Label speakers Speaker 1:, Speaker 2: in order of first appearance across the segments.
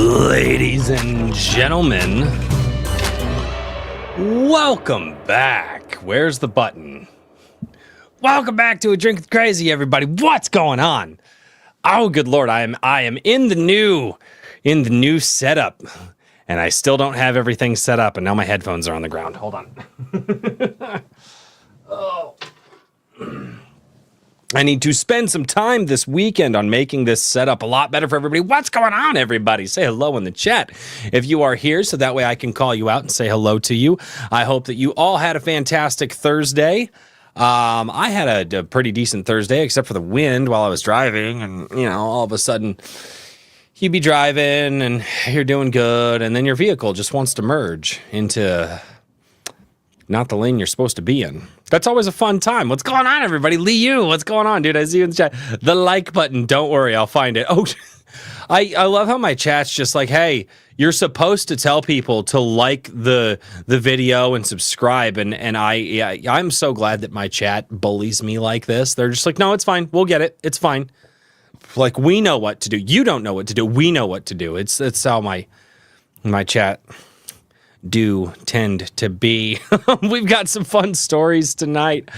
Speaker 1: Ladies and gentlemen, welcome back. Where's the button? Welcome back to A Drink with Crazy, everybody. What's going on? Oh, good Lord, I am in the new setup, and I still don't have everything set up, and now my headphones are on the ground. Hold on. Oh. I need to spend some time this weekend on making this setup a lot better for everybody. What's going on, everybody? Say hello in the chat if you are here, so that way I can call you out and say hello to you. I hope that you all had a fantastic Thursday. I had a pretty decent Thursday, except for the wind while I was driving, and, you know, all of a sudden you'd be driving and you're doing good, and then your vehicle just wants to merge into not the lane you're supposed to be in. That's always a fun time. What's going on, everybody? Lee Yu, what's going on, dude? I see you in the chat. The like button, don't worry, I'll find it. Oh, I love how my chat's just like, hey, you're supposed to tell people to like the video and subscribe, and I'm so glad that my chat bullies me like this. They're just like, no, it's fine. We'll get it. It's fine. Like, we know what to do. You don't know what to do. We know what to do. It's how my chat do tend to be. We've got some fun stories tonight.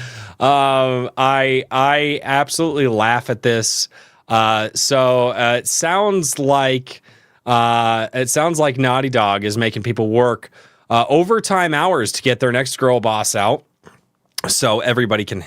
Speaker 1: I absolutely laugh at this. So it sounds like Naughty Dog is making people work overtime hours to get their next girl boss out, so everybody can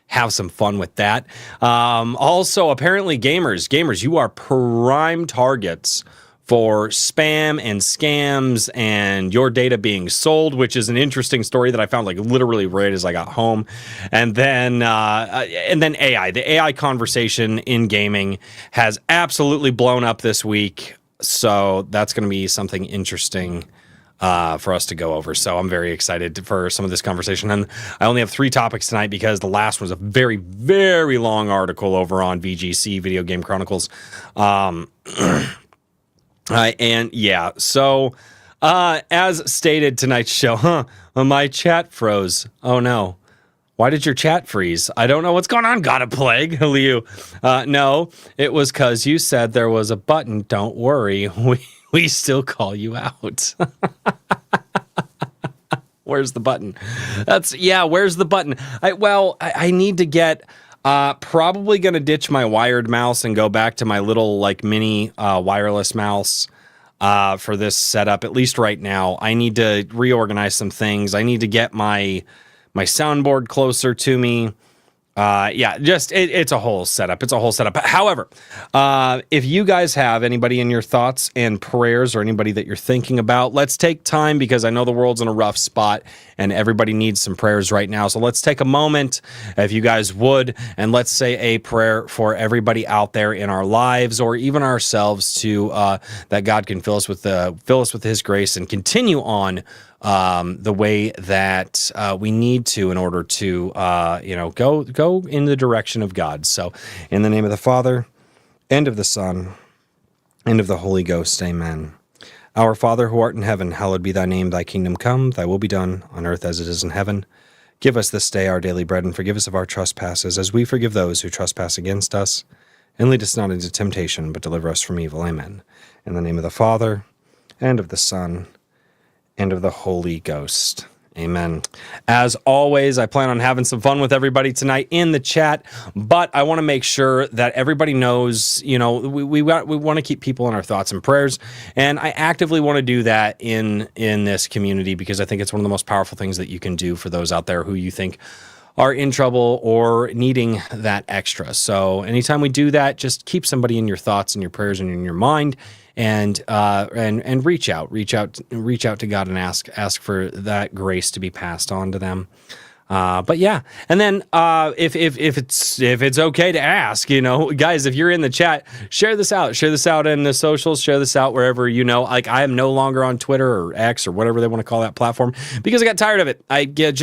Speaker 1: have some fun with that. Also, apparently, gamers, you are prime targets for spam and scams and your data being sold, which is an interesting story that I found like literally right as I got home. And then AI, the AI conversation in gaming has absolutely blown up this week. So that's going to be something interesting for us to go over. So I'm very excited for some of this conversation. And I only have 3 topics tonight because the last was a very, very long article over on VGC, Video Game Chronicles. So as stated, tonight's show, my chat froze. Oh no. Why did your chat freeze? I don't know what's going on. Got a plague, Liu. No, it was because you said there was a button. Don't worry. We still call you out. Where's the button? Where's the button? I need to get... probably going to ditch my wired mouse and go back to my little like mini wireless mouse for this setup, at least right now. I need to reorganize some things. I need to get my soundboard closer to me. It's a whole setup. However, if you guys have anybody in your thoughts and prayers or anybody that you're thinking about, let's take time, because I know the world's in a rough spot and everybody needs some prayers right now. So let's take a moment, if you guys would, and let's say a prayer for everybody out there in our lives, or even ourselves, to that God can fill us with His grace and continue on the way that we need to, in order to go in the direction of God. So in the name of the Father, and of the Son, and of the Holy Ghost, amen. Our Father, who art in heaven, hallowed be thy name. Thy kingdom come, thy will be done, on earth as it is in heaven. Give us this day our daily bread, and forgive us of our trespasses, as we forgive those who trespass against us. And lead us not into temptation, but deliver us from evil, amen. In the name of the Father, and of the Son, and of the Holy Ghost, amen. As always, I plan on having some fun with everybody tonight in the chat, but I want to make sure that everybody knows, we want to keep people in our thoughts and prayers, and I actively want to do that in this community, because I think it's one of the most powerful things that you can do for those out there who you think are in trouble or needing that extra. So anytime we do that, just keep somebody in your thoughts and your prayers and in your mind, and reach out to God and ask for that grace to be passed on to them. But yeah, and then if it's okay to ask, guys, if you're in the chat, share this out in the socials, share this out wherever, like, I am no longer on Twitter or X or whatever they want to call that platform, because I got tired of it. I can't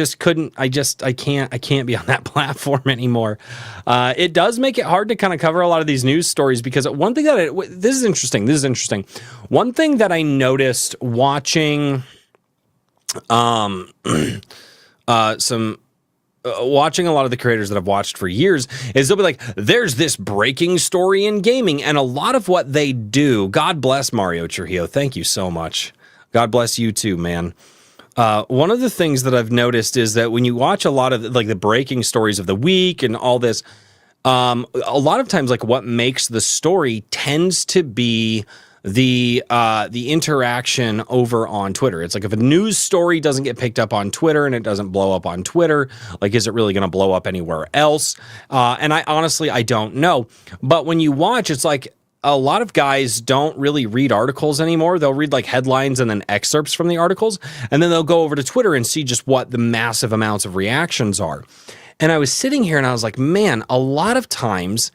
Speaker 1: be on that platform anymore. It does make it hard to kind of cover a lot of these news stories, because one thing this is interesting. One thing that I noticed watching some watching a lot of the creators that I've watched for years is they'll be like, there's this breaking story in gaming. And a lot of what they do, God bless Mario Trujillo. Thank you so much. God bless you too, man. One of the things that I've noticed is that when you watch a lot of like the breaking stories of the week and all this, a lot of times like what makes the story tends to be the interaction over on Twitter. It's like if a news story doesn't get picked up on Twitter and it doesn't blow up on Twitter, like is it really going to blow up anywhere else? And I honestly, I don't know. But when you watch, it's like a lot of guys don't really read articles anymore. They'll read like headlines and then excerpts from the articles, and then they'll go over to Twitter and see just what the massive amounts of reactions are. And I was sitting here and I was like, man, a lot of times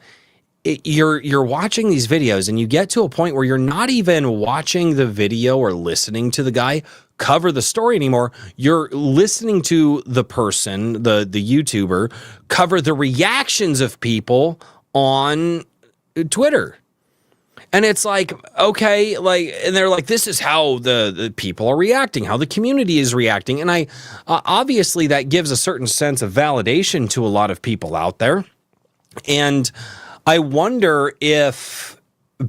Speaker 1: you're watching these videos and you get to a point where you're not even watching the video or listening to the guy cover the story anymore. You're listening to the person, the YouTuber, cover the reactions of people on Twitter. And it's like, okay, like, and they're like, this is how the people are reacting, how the community is reacting. And I, obviously that gives a certain sense of validation to a lot of people out there. And I wonder if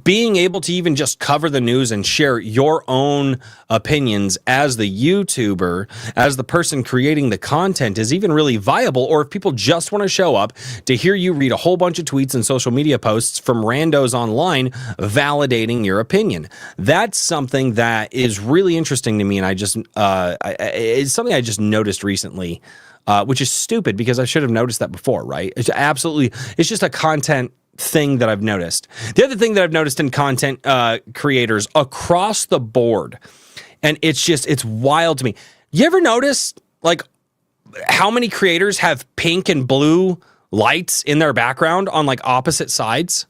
Speaker 1: being able to even just cover the news and share your own opinions as the YouTuber, as the person creating the content is even really viable, or if people just want to show up to hear you read a whole bunch of tweets and social media posts from randos online validating your opinion. That's something that is really interesting to me, and I just it's something I just noticed recently, which is stupid because I should have noticed that before, right? It's just a content thing that I've noticed. The other thing that I've noticed in content creators across the board, and it's wild to me. You ever notice like how many creators have pink and blue lights in their background on like opposite sides?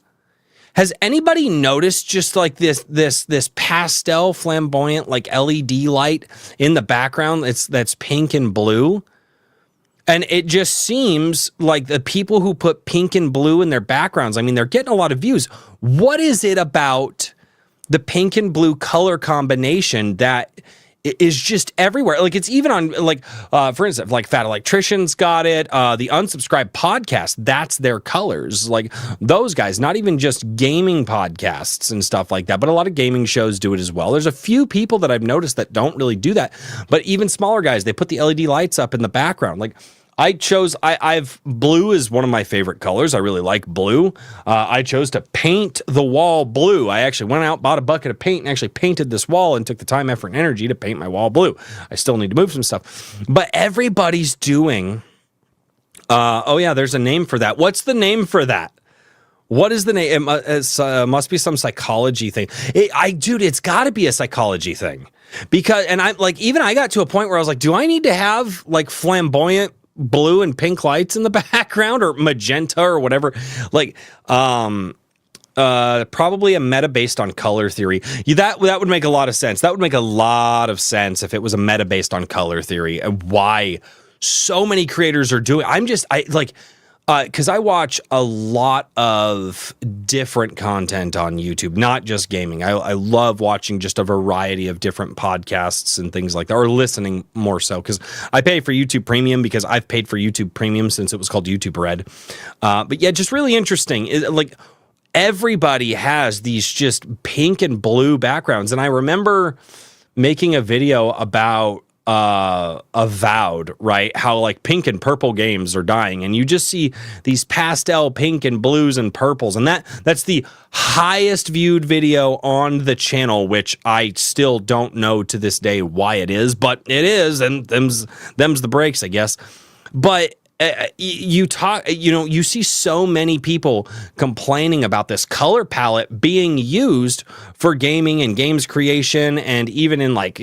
Speaker 1: Has anybody noticed just like this pastel flamboyant like LED light in the background that's pink and blue? And it just seems like the people who put pink and blue in their backgrounds, I mean, they're getting a lot of views. What is it about the pink and blue color combination that is just everywhere? Like it's even on like, for instance, like Fat Electrician's got it. The Unsubscribed podcast, that's their colors. Like those guys, not even just gaming podcasts and stuff like that, but a lot of gaming shows do it as well. There's a few people that I've noticed that don't really do that, but even smaller guys, they put the LED lights up in the background. Like I've blue is one of my favorite colors. I really like blue. I chose to paint the wall blue. I actually went out, bought a bucket of paint and actually painted this wall and took the time, effort, and energy to paint my wall blue. I still need to move some stuff, but everybody's doing, oh yeah, there's a name for that. What's the name for that? What is the name? It must be some psychology thing. Dude, it's gotta be a psychology thing because, and I'm like, even I got to a point where I was like, do I need to have like flamboyant blue and pink lights in the background or magenta or whatever? Like, probably a meta based on color theory. That would make a lot of sense. That would make a lot of sense if it was a meta based on color theory and why so many creators are doing. Because I watch a lot of different content on YouTube, not just gaming. I love watching just a variety of different podcasts and things like that, or listening more so, because I pay for YouTube Premium because I've paid for YouTube Premium since it was called YouTube Red. But yeah, just really interesting. Like everybody has these just pink and blue backgrounds. And I remember making a video about Avowed, right? How like pink and purple games are dying, and you just see these pastel pink and blues and purples, and that's the highest viewed video on the channel, which I still don't know to this day why it is, but it is, and them's the breaks, I guess. But you see so many people complaining about this color palette being used for gaming and games creation, and even in like,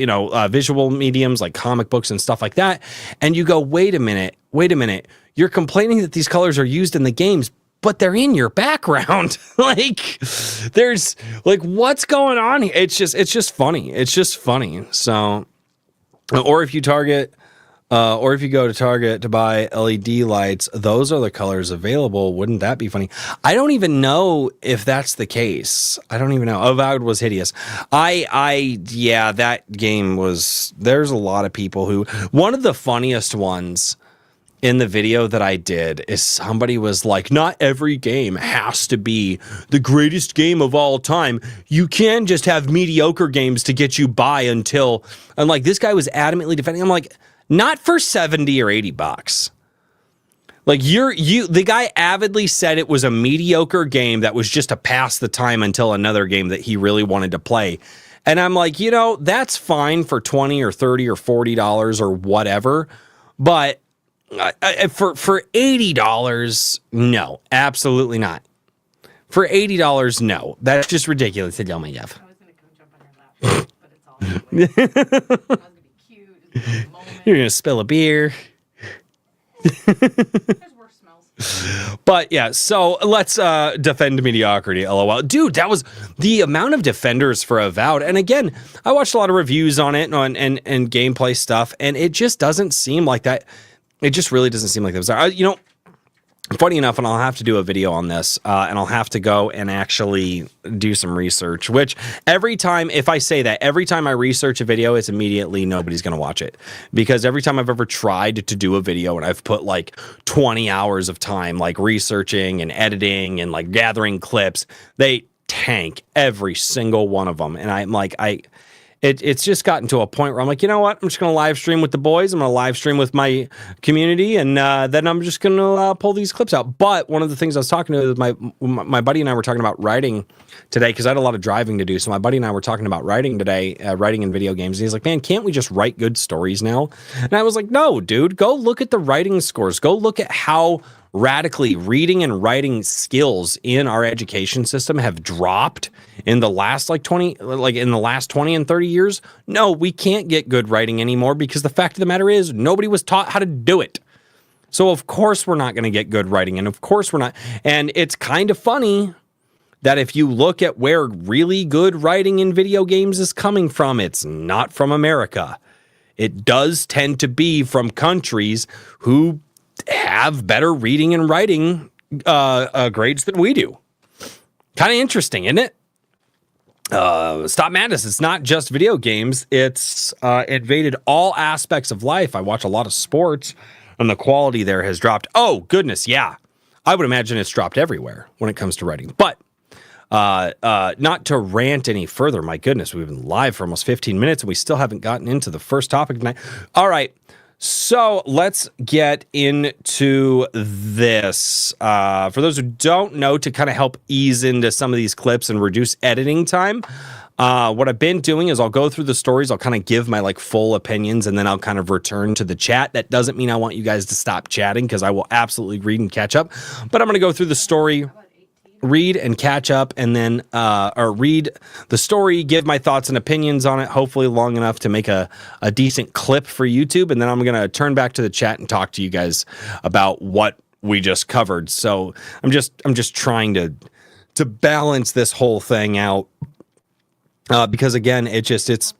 Speaker 1: visual mediums like comic books and stuff like that. And you go, wait a minute. You're complaining that these colors are used in the games, but they're in your background. Like there's like, what's going on here? It's just funny. So, or if you go to Target to buy LED lights, those are the colors available. Wouldn't that be funny? I don't even know if that's the case. I don't even know. Avowed was hideous. That game was, there's a lot of people who, one of the funniest ones in the video that I did is somebody was like, not every game has to be the greatest game of all time. You can just have mediocre games to get you by until, and like this guy was adamantly defending. I'm like, not for 70 or 80 bucks. Like the guy avidly said it was a mediocre game that was just to pass the time until another game that he really wanted to play. And I'm like, that's fine for $20 or $30 or $40 or whatever. But for $80, no, absolutely not. For $80, no. That's just ridiculous. Oh my God.
Speaker 2: I was going to come jump on your lap, but it's all I was going to be cute.
Speaker 1: You're going to spill a beer.
Speaker 2: There's worse smells.
Speaker 1: But yeah, so let's defend mediocrity, LOL. Dude, that was the amount of defenders for Avowed. And again, I watched a lot of reviews on it and gameplay stuff, and it just doesn't seem like that. It just really doesn't seem like that was funny enough, and I'll have to do a video on this, and I'll have to go and actually do some research, which every time I research a video, it's immediately nobody's going to watch it. Because every time I've ever tried to do a video and I've put like 20 hours of time, like researching and editing and like gathering clips, they tank every single one of them. And I'm like, It's just gotten to a point where I'm like, you know what? I'm just going to live stream with the boys. I'm going to live stream with my community, and then I'm just going to pull these clips out. But one of the things I was talking to my buddy and I were talking about writing today, because I had a lot of driving to do. So my buddy and I were talking about writing today, writing in video games. And he's like, man, can't we just write good stories now? And I was like, no, dude, go look at the writing scores. Go look at how radically reading and writing skills in our education system have dropped in the last 20 and 30 years. No, we can't get good writing anymore because the fact of the matter is nobody was taught how to do it. So of course we're not going to get good writing, and of course we're not. And it's kind of funny that if you look at where really good writing in video games is coming from, it's not from America. It does tend to be from countries who have better reading and writing grades than we do. Kind of interesting, isn't it? Stop Madness. It's not just video games. It's invaded all aspects of life. I watch a lot of sports, and the quality there has dropped. Oh, goodness, yeah. I would imagine it's dropped everywhere when it comes to writing. But not to rant any further. My goodness, we've been live for almost 15 minutes, and we still haven't gotten into the first topic tonight. All right. So let's get into this. For those who don't know, to kind of help ease into some of these clips and reduce editing time, what I've been doing is I'll go through the stories. I'll kind of give my full opinions, and then I'll kind of return to the chat. That doesn't mean I want you guys to stop chatting, because I will absolutely read and catch up. But I'm going to go through the story, read and catch up, and then or read the story, give my thoughts and opinions on it, hopefully long enough to make a decent clip for YouTube, and then I'm going to turn back to the chat and talk to you guys about what we just covered. So I'm just trying to balance this whole thing out, because again, it's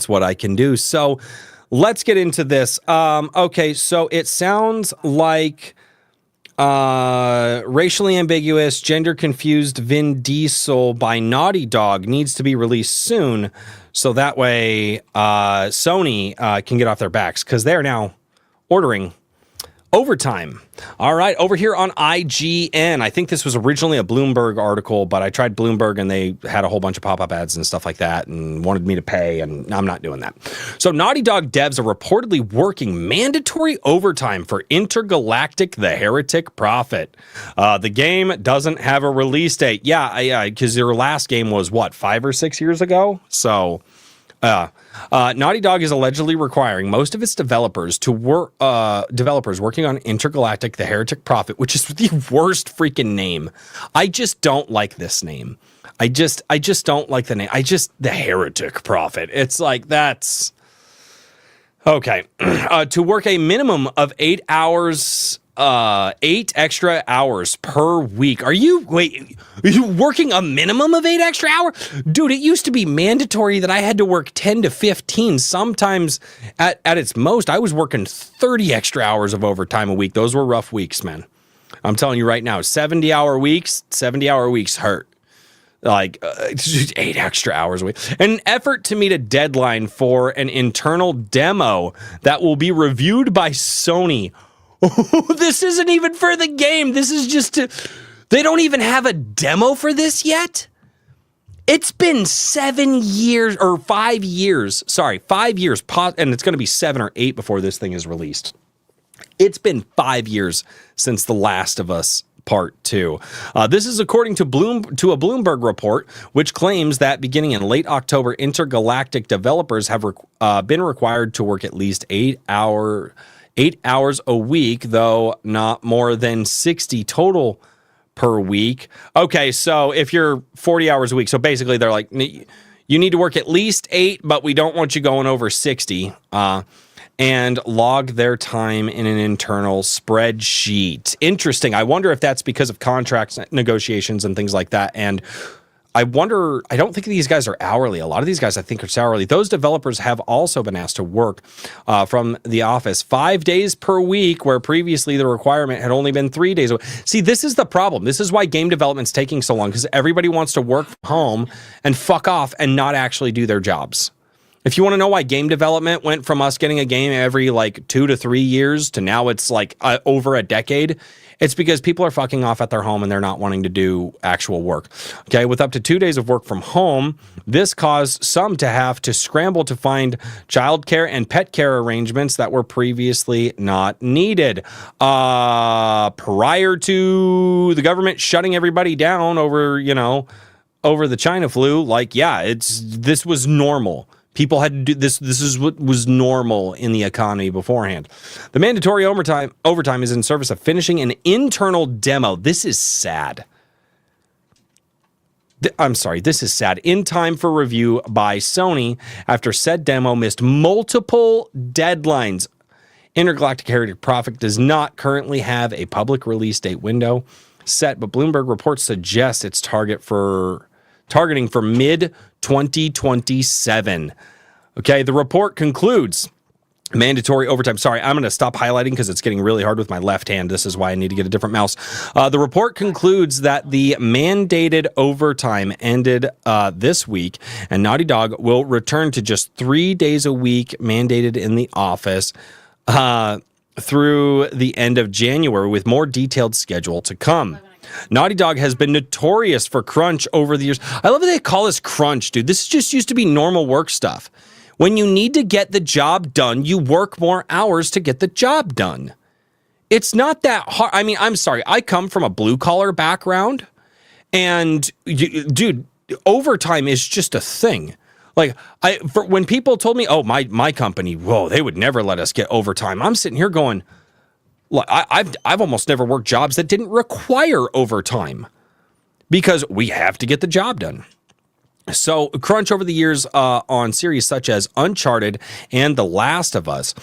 Speaker 1: what I can do. So let's get into this. Okay, so it sounds like racially ambiguous, gender confused Vin Diesel by Naughty Dog needs to be released soon, so that way Sony can get off their backs, because they're now ordering overtime. All right, over here on IGN. I think this was originally a Bloomberg article, but I tried Bloomberg and they had a whole bunch of pop-up ads and stuff like that and wanted me to pay, and I'm not doing that. So Naughty Dog devs are reportedly working mandatory overtime for Intergalactic: The Heretic Prophet. The game doesn't have a release date. Yeah, because your last game was, what, 5 or 6 years ago? So Naughty Dog is allegedly requiring most of its developers to work, developers working on Intergalactic: The Heretic Prophet, which is the worst freaking name. I just don't like this name. I just don't like the name. The Heretic Prophet. It's like, that's okay. To work a minimum of 8 hours, 8 extra hours per week. Are you working a minimum of 8 extra hours? Dude, it used to be mandatory that I had to work 10 to 15. Sometimes at its most, I was working 30 extra hours of overtime a week. Those were rough weeks, man. I'm telling you right now, 70-hour weeks hurt. like 8 extra hours a week. An effort to meet a deadline for an internal demo that will be reviewed by Sony. Oh, this isn't even for the game. This is just to... They don't even have a demo for this yet? It's been 7 years or 5 years. Sorry, 5 years. And it's going to be 7 or 8 before this thing is released. It's been 5 years since The Last of Us Part 2. This is according to a Bloomberg report, which claims that beginning in late October, intergalactic developers have been required to work at least 8 hours a week, though not more than 60 total per week. Okay, so if you're 40 hours a week, so basically they're like, you need to work at least 8, but we don't want you going over 60. And log their time in an internal spreadsheet. Interesting. I wonder if that's because of contracts negotiations and things like that. And I wonder, I don't think these guys are hourly. A lot of these guys I think are hourly. Those developers have also been asked to work from the office 5 days per week, where previously the requirement had only been 3 days. See, this is the problem. This is why game development's taking so long, because everybody wants to work from home and fuck off and not actually do their jobs. If you want to know why game development went from us getting a game every like 2 to 3 years to now it's like over a decade, it's because people are fucking off at their home and they're not wanting to do actual work. Okay, with up to 2 days of work from home, this caused some to have to scramble to find childcare and pet care arrangements that were previously not needed. Prior to the government shutting everybody down over the China flu, like, yeah, this was normal. People had to do this. This is what was normal in the economy beforehand. The mandatory overtime is in service of finishing an internal demo. This is sad. I'm sorry, this is sad. In time for review by Sony after said demo missed multiple deadlines. Intergalactic Heritage Project does not currently have a public release date window set, but Bloomberg reports suggest it's targeting for mid-2027. Okay, the report concludes mandatory overtime. Sorry, I'm going to stop highlighting because it's getting really hard with my left hand. This is why I need to get a different mouse. The report concludes that the mandated overtime ended this week, and Naughty Dog will return to just 3 days a week mandated in the office through the end of January, with more detailed schedule to come. Naughty Dog has been notorious for crunch over the years. I love that they call this crunch, dude. This just used to be normal work stuff. When you need to get the job done, you work more hours to get the job done. It's not that hard. I mean, I'm sorry. I come from a blue-collar background, and, dude, overtime is just a thing. Like, when people told me, oh, my company, whoa, they would never let us get overtime, I'm sitting here going, look, I've almost never worked jobs that didn't require overtime because we have to get the job done. So crunch over the years on series such as Uncharted and The Last of Us,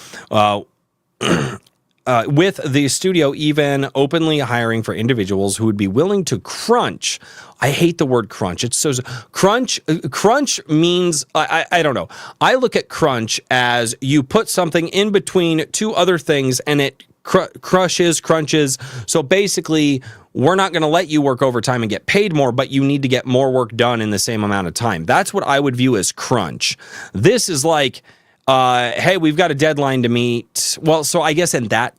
Speaker 1: with the studio even openly hiring for individuals who would be willing to crunch. I hate the word crunch. It's so crunch. Crunch means I don't know. I look at crunch as you put something in between two other things and it crunches. So basically, we're not going to let you work overtime and get paid more, but you need to get more work done in the same amount of time. That's what I would view as crunch. This is like, hey, we've got a deadline to meet. Well, so I guess in that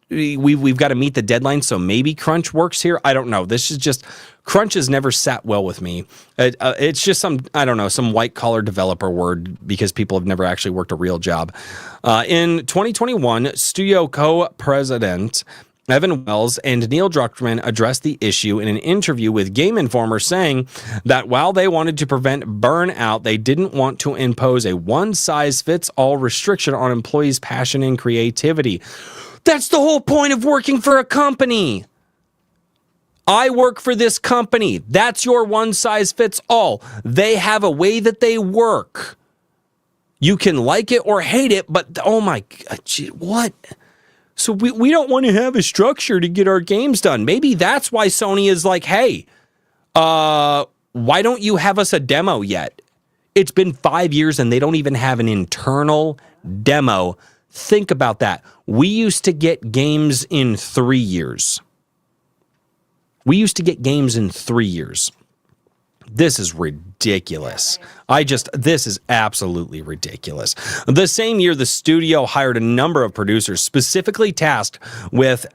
Speaker 1: we've got to meet the deadline. So maybe crunch works here. I don't know. This is just crunch has never sat well with me. It's just some white collar developer word because people have never actually worked a real job. In 2021, studio co-president Evan Wells and Neil Druckmann addressed the issue in an interview with Game Informer, saying that while they wanted to prevent burnout, they didn't want to impose a one-size-fits-all restriction on employees' passion and creativity. That's the whole point of working for a company. I work for this company. That's your one-size-fits-all. They have a way that they work. You can like it or hate it, but oh my God, gee, what? So we don't want to have a structure to get our games done. Maybe that's why Sony is like, hey, why don't you have us a demo yet? It's been 5 years and they don't even have an internal demo. Think about that. We used to get games in 3 years. This is ridiculous. This is absolutely ridiculous. The same year, the studio hired a number of producers specifically tasked with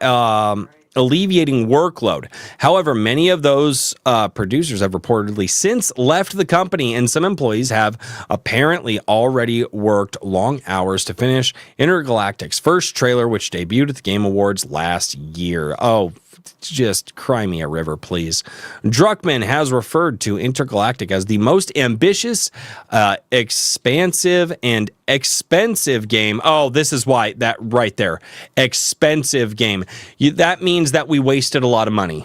Speaker 1: alleviating workload. However, many of those producers have reportedly since left the company, and some employees have apparently already worked long hours to finish Intergalactic's first trailer, which debuted at the Game Awards last year. Oh, just cry me a river, please. Druckmann has referred to Intergalactic as the most ambitious, expansive, and expensive game. Oh, this is why, that right there. Expensive game. That means that we wasted a lot of money.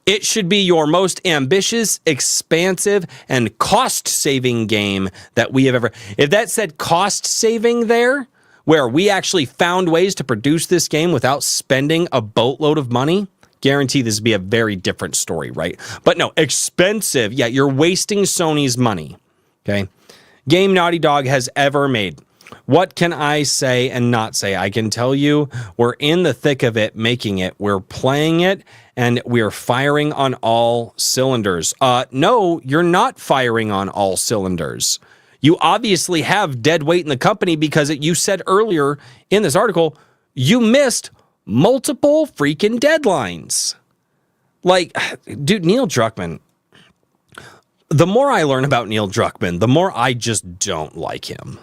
Speaker 1: It should be your most ambitious, expansive, and cost-saving game that we have ever... If that said cost-saving there, where we actually found ways to produce this game without spending a boatload of money, guarantee this would be a very different story, right? But no, expensive. Yeah, you're wasting Sony's money. Okay. Game Naughty Dog has ever made. What can I say and not say? I can tell you we're in the thick of it, making it. We're playing it, and we're firing on all cylinders. No, you're not firing on all cylinders. You obviously have dead weight in the company because you said earlier in this article, you missed multiple freaking deadlines. Like, dude, Neil Druckmann, the more I learn about Neil Druckmann, the more I just don't like him.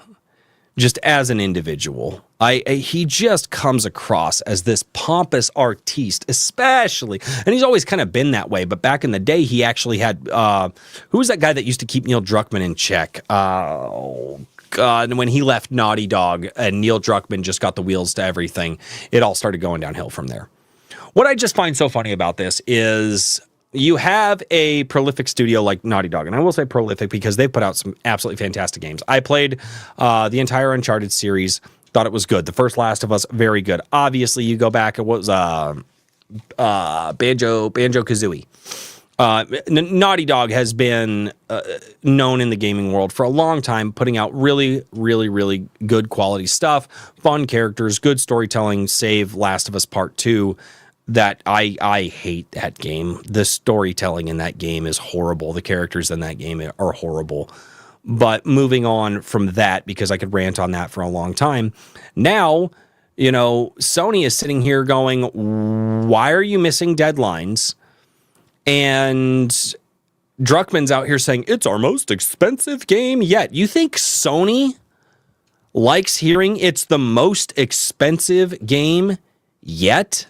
Speaker 1: Just as an individual. He just comes across as this pompous artiste, especially, and he's always kind of been that way, but back in the day, he actually had, who was that guy that used to keep Neil Druckmann in check? Oh, God, when he left Naughty Dog and Neil Druckmann just got the wheels to everything, it all started going downhill from there. What I just find so funny about this is... You have a prolific studio like Naughty Dog, and I will say prolific because they put out some absolutely fantastic games. I played the entire Uncharted series, thought it was good. The first Last of Us, very good. Obviously, you go back, it was Banjo-Kazooie. Naughty Dog has been known in the gaming world for a long time, putting out really, really, really good quality stuff, fun characters, good storytelling, save Last of Us Part 2. That I hate that game. The storytelling in that game is horrible. The characters in that game are horrible. But moving on from that, because I could rant on that for a long time. Now, you know, Sony is sitting here going, why are you missing deadlines? And Druckmann's out here saying, it's our most expensive game yet. You think Sony likes hearing it's the most expensive game yet?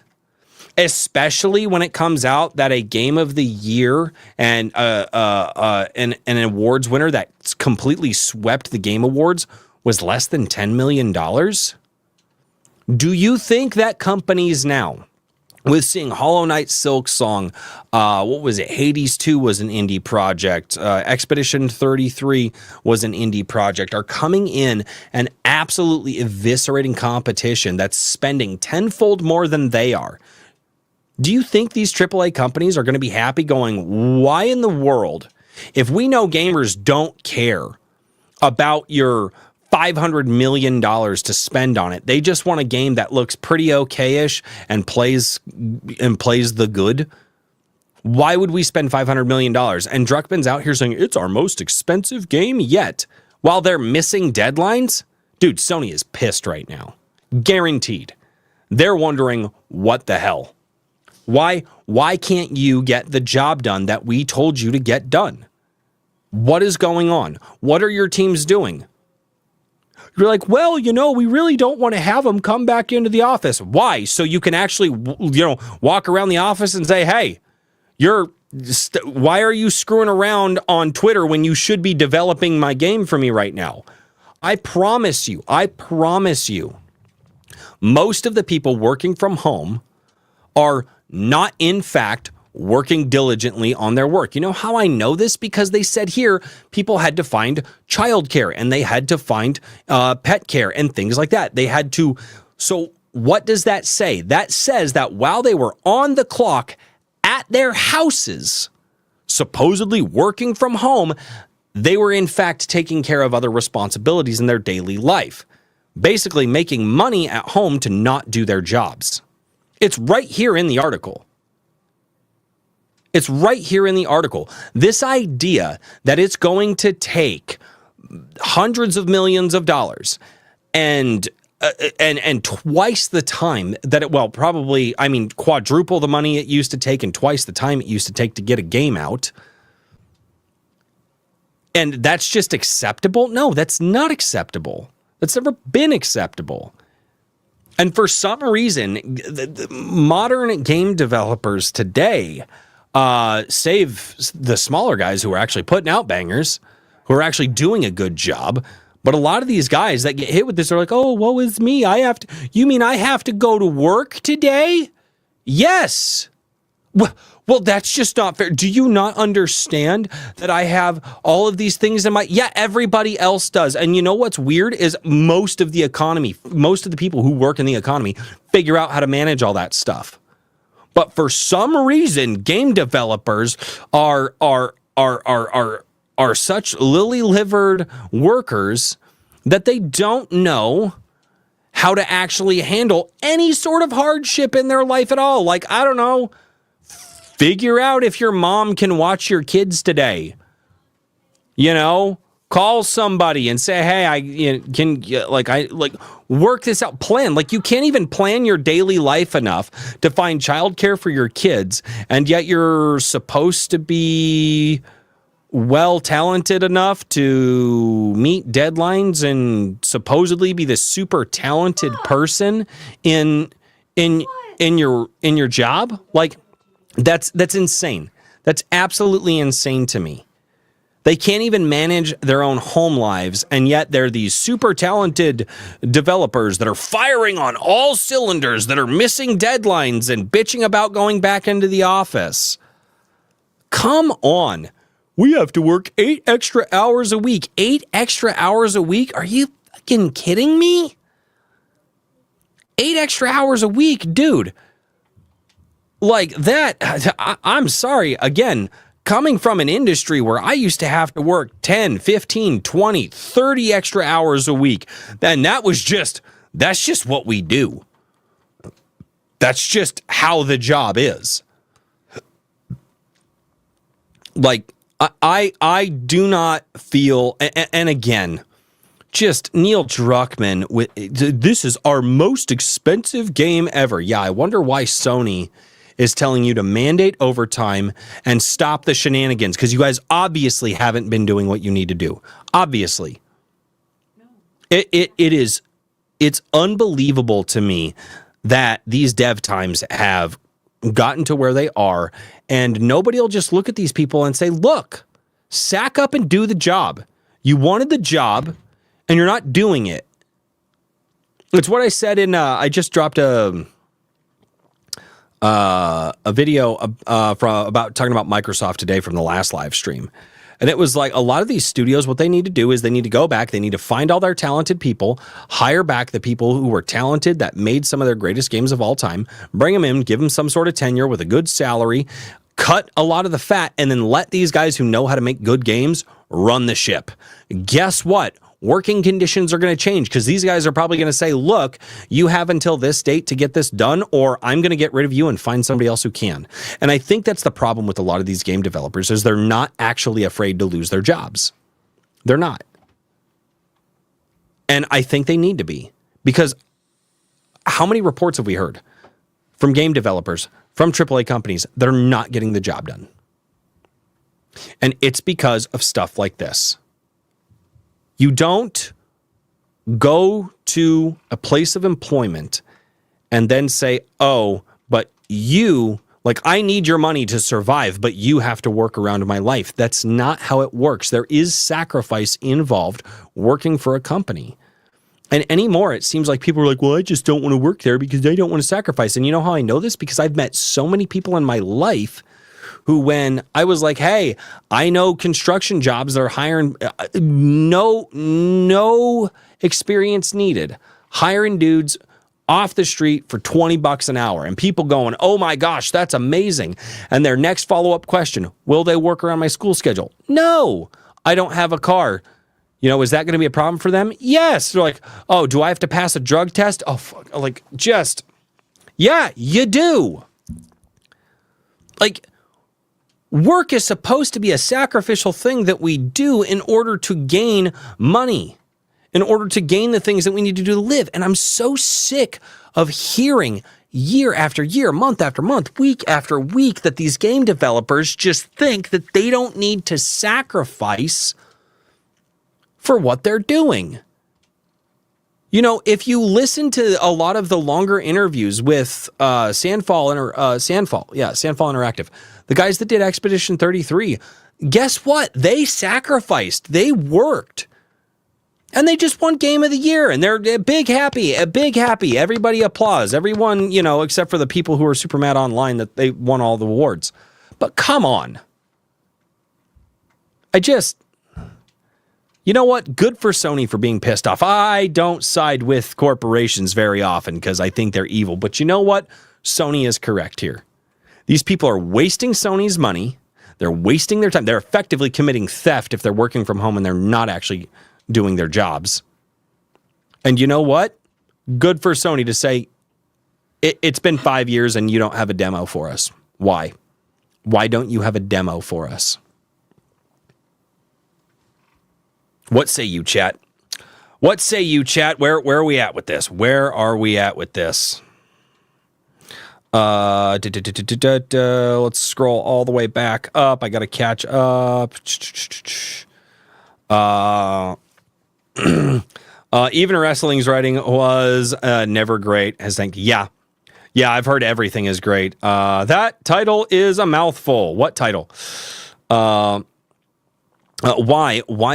Speaker 1: Especially when it comes out that a game of the year and an awards winner that's completely swept the Game Awards was less than $10 million? Do you think that companies now, with seeing Hollow Knight Silksong, what was it? Hades 2 was an indie project. Expedition 33 was an indie project, are coming in and absolutely eviscerating competition that's spending tenfold more than they are? Do you think these AAA companies are going to be happy going, why in the world, if we know gamers don't care about your $500 million to spend on it, they just want a game that looks pretty okay-ish and plays the good? Why would we spend $500 million? And Druckmann's out here saying, it's our most expensive game yet, while they're missing deadlines? Dude, Sony is pissed right now. Guaranteed. They're wondering, what the hell? Why can't you get the job done that we told you to get done? What is going on? What are your teams doing? You're like, well, you know, we really don't want to have them come back into the office. Why? So you can actually, walk around the office and say, hey, why are you screwing around on Twitter when you should be developing my game for me right now? I promise you, most of the people working from home are not, in fact, working diligently on their work. You know how I know this? Because they said here people had to find childcare and they had to find pet care and things like that. They had to. So what does that say? That says that while they were on the clock at their houses, supposedly working from home, they were in fact taking care of other responsibilities in their daily life, basically making money at home to not do their jobs. It's right here in the article. It's right here in the article. This idea that it's going to take hundreds of millions of dollars and twice the time that quadruple the money it used to take and twice the time it used to take to get a game out. And that's just acceptable? No, that's not acceptable. That's never been acceptable. And for some reason, the modern game developers today, save the smaller guys who are actually putting out bangers, who are actually doing a good job. But a lot of these guys that get hit with this are like, oh, woe is me. You mean I have to go to work today? Yes. Well, that's just not fair. Do you not understand that I have all of these things in my... Yeah, everybody else does. And you know what's weird is most of the people who work in the economy figure out how to manage all that stuff. But for some reason, game developers are such lily-livered workers that they don't know how to actually handle any sort of hardship in their life at all. Like, I don't know, figure out if your mom can watch your kids today. You know, call somebody and say, hey, work this out. Plan. Like, you can't even plan your daily life enough to find childcare for your kids, and yet you're supposed to be well talented enough to meet deadlines and supposedly be this super talented person in your job. Like, that's insane. That's absolutely insane to me. They can't even manage their own home lives, and yet they're these super talented developers that are firing on all cylinders, that are missing deadlines and bitching about going back into the office. Come on. We have to work 8 extra hours a week. 8 extra hours a week? Are you fucking kidding me? 8 extra hours a week, dude. Like that, I'm sorry. Again, coming from an industry where I used to have to work 10, 15, 20, 30 extra hours a week, then that's just what we do. That's just how the job is. Like, I do not feel, and again, just Neil Druckmann with this is our most expensive game ever. Yeah, I wonder why Sony is telling you to mandate overtime and stop the shenanigans, because you guys obviously haven't been doing what you need to do. Obviously. No. It's unbelievable to me that these dev times have gotten to where they are, and nobody will just look at these people and say, look, sack up and do the job. You wanted the job and you're not doing it. It's what I said in I just dropped a video about talking about Microsoft today from the last live stream. And it was like, a lot of these studios, what they need to do is they need to go back, they need to find all their talented people, hire back the people who were talented that made some of their greatest games of all time, bring them in, give them some sort of tenure with a good salary, cut a lot of the fat, and then let these guys who know how to make good games run the ship. Guess what? Working conditions are going to change, because these guys are probably going to say, look, you have until this date to get this done, or I'm going to get rid of you and find somebody else who can. And I think that's the problem with a lot of these game developers, is they're not actually afraid to lose their jobs. They're not. And I think they need to be, because how many reports have we heard from game developers, from AAA companies, that are not getting the job done? And it's because of stuff like this. You don't go to a place of employment and then say, oh, but you, like, I need your money to survive, but you have to work around my life. That's not how it works. There is sacrifice involved working for a company. And anymore, it seems like people are like, well, I just don't want to work there because I don't want to sacrifice. And you know how I know this? Because I've met so many people in my life who, when I was like, hey, I know construction jobs that are hiring, no experience needed, hiring dudes off the street for $20 an hour, and people going, oh my gosh, that's amazing. And their next follow-up question, will they work around my school schedule? No, I don't have a car. You know, is that going to be a problem for them? Yes. They're like, oh, do I have to pass a drug test? Oh, fuck. Like, just, yeah, you do. Like, Work is supposed to be a sacrificial thing that we do in order to gain money, in order to gain the things that we need to do to live. And I'm so sick of hearing year after year, month after month, week after week, that these game developers just think that they don't need to sacrifice for what they're doing. You know, if you listen to a lot of the longer interviews with Sandfall Interactive, the guys that did Expedition 33, guess what? They sacrificed. They worked. And they just won Game of the Year, and they're big happy. Everybody applause. Everyone, you know, except for the people who are super mad online that they won all the awards. But come on. You know what? Good for Sony for being pissed off. I don't side with corporations very often because I think they're evil. But you know what? Sony is correct here. These people are wasting Sony's money. They're wasting their time. They're effectively committing theft if they're working from home and they're not actually doing their jobs. And you know what? Good for Sony to say, it's been 5 years and you don't have a demo for us. Why? Why don't you have a demo for us? What say you, chat? What say you, chat? Where are we at with this? Where are we at with this? Let's scroll all the way back up. I got to catch up. Even Wrestling's writing was never great. Yeah, I've heard everything is great. That title is a mouthful. What title? Why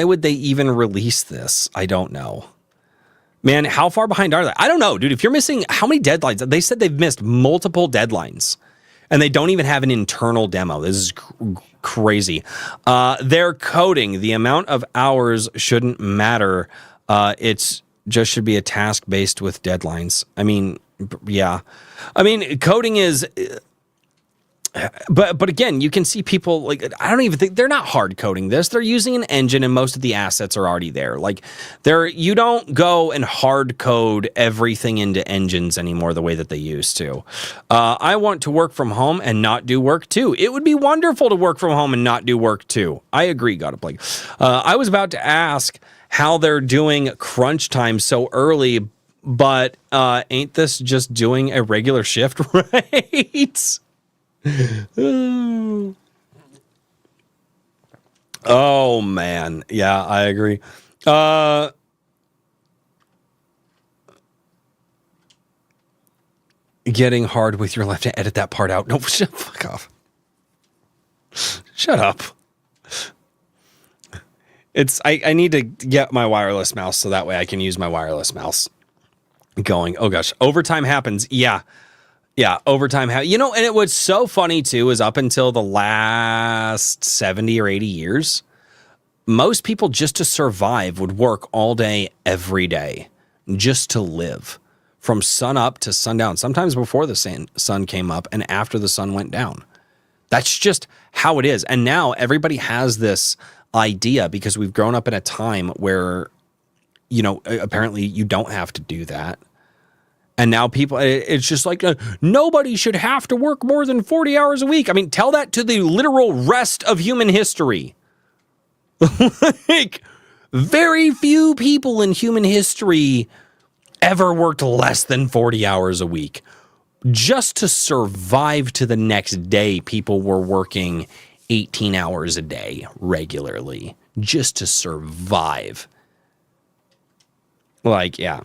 Speaker 1: would they even release this? I don't know. Man, how far behind are they? I don't know, dude. If you're missing, how many deadlines? They said they've missed multiple deadlines, and they don't even have an internal demo. This is crazy. They're coding. The amount of hours shouldn't matter. It's just should be a task based with deadlines. I mean, yeah. I mean, coding is... But again, you can see people like, I don't even think they're not hard coding this. They're using an engine and most of the assets are already there. Like you don't go and hard code everything into engines anymore the way that they used to. I want to work from home and not do work too. It would be wonderful to work from home and not do work too. I agree, God Plague. I was about to ask how they're doing crunch time so early, but ain't this just doing a regular shift, right? Oh man, yeah, I agree. Getting hard with your left hand. Edit that part out. No, fuck off. Shut up. I need to get my wireless mouse so that way I can use my wireless mouse. Going. Oh gosh, overtime happens. Yeah. Yeah, overtime. You know, and what's so funny, too, is up until the last 70 or 80 years, most people just to survive would work all day, every day, just to live from sun up to sundown, sometimes before the sun came up and after the sun went down. That's just how it is. And now everybody has this idea because we've grown up in a time where, you know, apparently you don't have to do that. And now people, it's just like, nobody should have to work more than 40 hours a week. I mean, tell that to the literal rest of human history. Like, very few people in human history ever worked less than 40 hours a week. Just to survive to the next day, people were working 18 hours a day regularly. Just to survive. Like, yeah.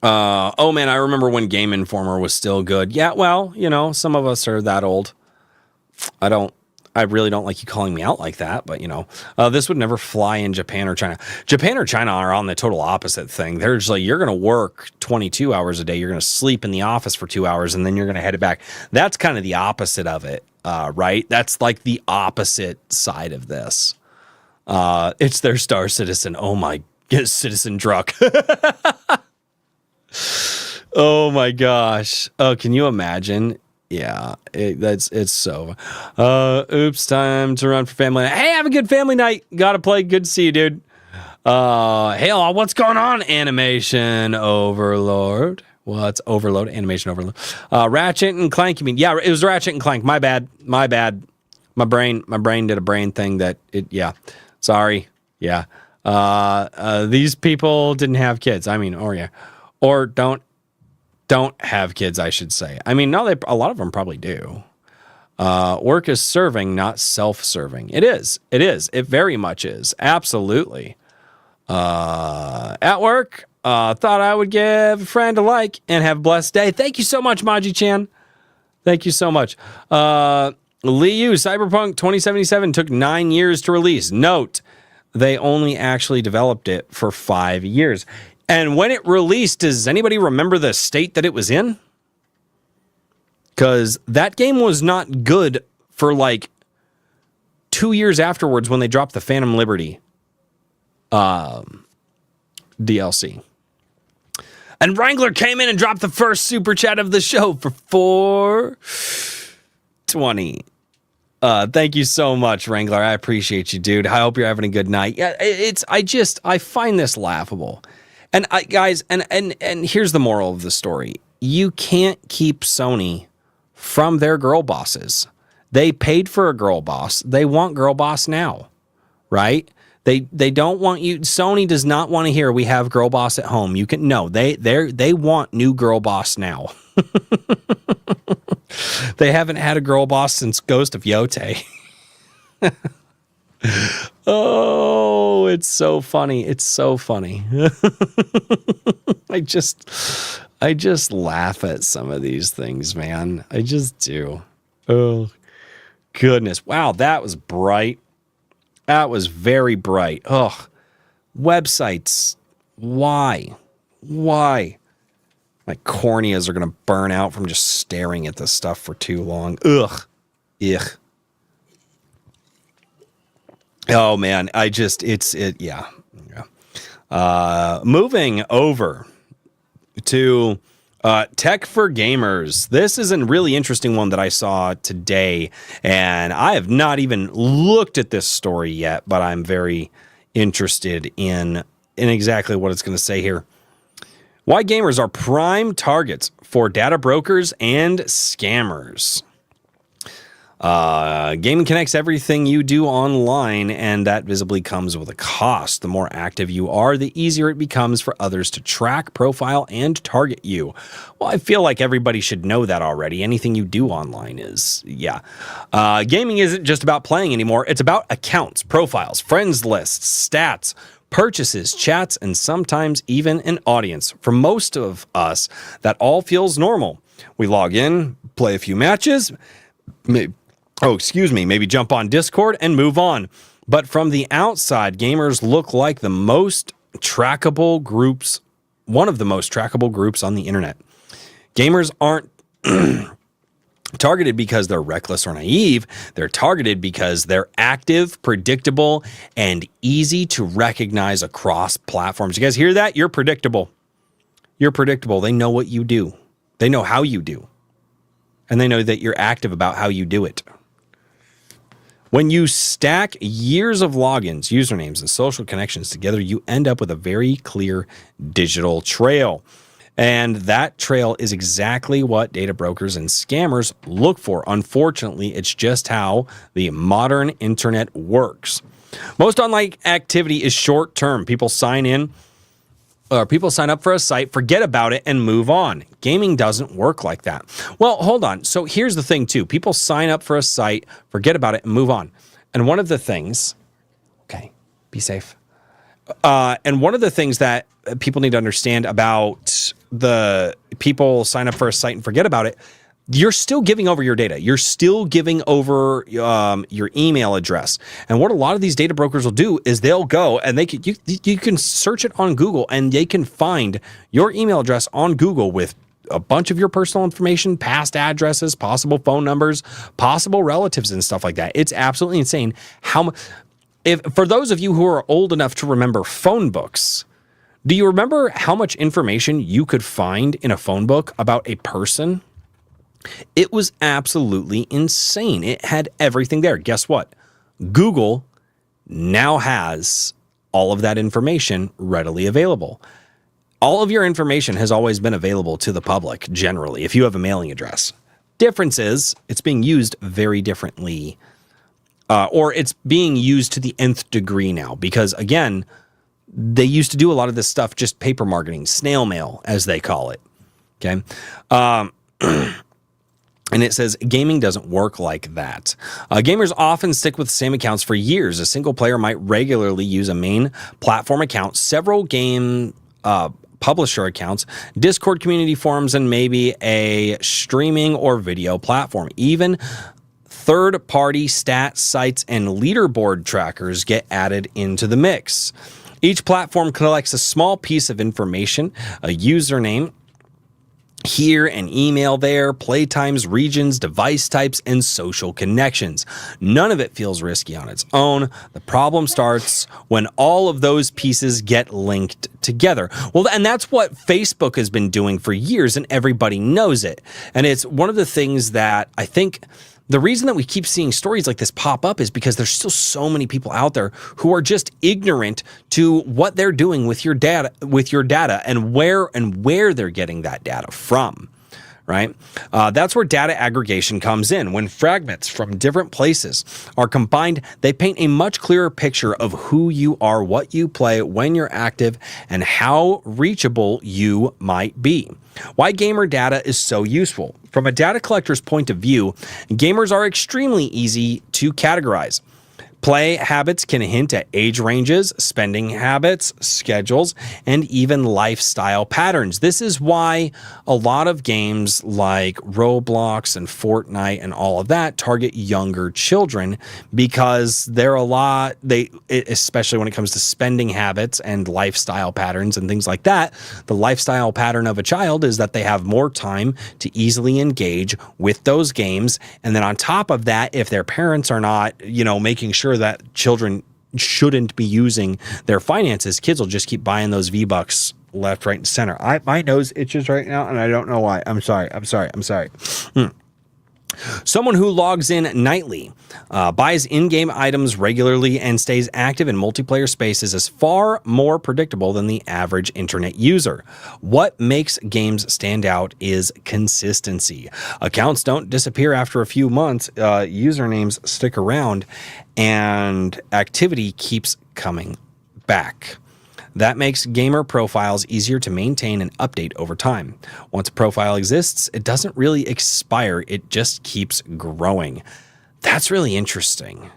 Speaker 1: Oh man, I remember when Game Informer was still good. Yeah, well, you know, some of us are that old. I really don't like you calling me out like that, but you know, this would never fly in Japan or China. Japan or China are on the total opposite thing. They're just like, you're going to work 22 hours a day. You're going to sleep in the office for 2 hours and then you're going to head it back. That's kind of the opposite of it, right? That's like the opposite side of this. It's their Star Citizen. Oh my, Citizen Druck. Oh my gosh. Oh, can you imagine? Yeah, it's so. Oops, time to run for family night. Hey, have a good family night. Gotta play. Good to see you, dude. Hey, what's going on? Animation Overlord. What's Overload? Animation Overload. Ratchet and Clank. You mean? Yeah, it was Ratchet and Clank. My bad. My brain did a brain thing that yeah. Sorry. Yeah. These people didn't have kids. I mean, or don't have kids, I should say. I mean, no, a lot of them probably do. Work is serving, not self-serving. It is. It very much is. Absolutely. At work, thought I would give a friend a like and have a blessed day. Thank you so much, Maji-chan. Thank you so much. Liu, Cyberpunk 2077 took 9 years to release. Note, they only actually developed it for 5 years. And when it released, does anybody remember the state that it was in? Because that game was not good for like 2 years afterwards when they dropped the Phantom Liberty DLC. And Wrangler came in and dropped the first super chat of the show for 420. Thank you so much, Wrangler. I appreciate you, dude. I hope you're having a good night. Yeah, I find this laughable. And guys, and here's the moral of the story. You can't keep Sony from their girl bosses. They paid for a girl boss. They want girl boss now, right? They don't want you. Sony does not want to hear we have girl boss at home. You can no. They want new girl boss now. They haven't had a girl boss since Ghost of Yote. Oh, it's so funny. It's so funny. I just laugh at some of these things, man. I just do. Oh, goodness. Wow, that was bright. That was very bright. Ugh. Websites. Why? My corneas are going to burn out from just staring at this stuff for too long. Ugh. Oh, man. Yeah. Moving over to Tech for Gamers. This is a really interesting one that I saw today, and I have not even looked at this story yet, but I'm very interested in exactly what it's going to say here. Why gamers are prime targets for data brokers and scammers. Gaming connects everything you do online, and that visibly comes with a cost. The more active you are, the easier it becomes for others to track, profile, and target you. Well, I feel like everybody should know that already. Anything you do online is, yeah. Gaming isn't just about playing anymore. It's about accounts, profiles, friends lists, stats, purchases, chats, and sometimes even an audience. For most of us, that all feels normal. We log in, play a few matches, maybe jump on Discord and move on. But from the outside, gamers look like the most trackable groups, one of the most trackable groups on the internet. Gamers aren't targeted because they're reckless or naive. They're targeted because they're active, predictable, and easy to recognize across platforms. You guys hear that? You're predictable. You're predictable. They know what you do. They know how you do. And they know that you're active about how you do it. When you stack years of logins, usernames, and social connections together, you end up with a very clear digital trail. And that trail is exactly what data brokers and scammers look for. Unfortunately, it's just how the modern internet works. Most online activity is short term. People sign up for a site, forget about it, and move on. Gaming doesn't work like that. Well, hold on. So here's the thing, too. People sign up for a site, forget about it, and move on. And one of the things, okay, be safe. And one of the things that people need to understand about the people sign up for a site and forget about it, you're still giving over your data. You're still giving over your email address. And what a lot of these data brokers will do is they'll go and you can search it on Google, and they can find your email address on Google with a bunch of your personal information, past addresses, possible phone numbers, possible relatives, and stuff like that. It's absolutely insane for those of you who are old enough to remember phone books, do you remember how much information you could find in a phone book about a person? It was absolutely insane. It had everything there. Guess what? Google now has all of that information readily available. All of your information has always been available to the public, generally, if you have a mailing address. Difference is, it's being used very differently or it's being used to the nth degree now, because again, they used to do a lot of this stuff, just paper marketing, snail mail, as they call it. Okay. And it says gaming doesn't work like that. Gamers often stick with the same accounts for years. A single player might regularly use a main platform account, several game publisher accounts, Discord community forums, and maybe a streaming or video platform. Even third-party stat sites and leaderboard trackers get added into the mix. Each platform collects a small piece of information, a username here, an email there, playtimes, regions, device types, and social connections. None of it feels risky on its own. The problem starts when all of those pieces get linked together. Well, and that's what Facebook has been doing for years, and everybody knows it. And it's one of the things that I think the reason that we keep seeing stories like this pop up is because there's still so many people out there who are just ignorant to what they're doing with your data, and where they're getting that data from, right? That's where data aggregation comes in. When fragments from different places are combined, they paint a much clearer picture of who you are, what you play, when you're active, and how reachable you might be. Why gamer data is so useful. From a data collector's point of view, gamers are extremely easy to categorize. Play habits can hint at age ranges, spending habits, schedules, and even lifestyle patterns. This is why a lot of games like Roblox and Fortnite and all of that target younger children, because especially when it comes to spending habits and lifestyle patterns and things like that, the lifestyle pattern of a child is that they have more time to easily engage with those games. And then on top of that, if their parents are not, making sure that children shouldn't be using their finances, kids will just keep buying those V-Bucks left, right, and center. My nose itches right now, and I don't know why. I'm sorry. Someone who logs in nightly, buys in-game items regularly, and stays active in multiplayer spaces is far more predictable than the average internet user. What makes games stand out is consistency. Accounts don't disappear after a few months. Usernames stick around, and activity keeps coming back. That makes gamer profiles easier to maintain and update over time. Once a profile exists, it doesn't really expire. It just keeps growing. That's really interesting.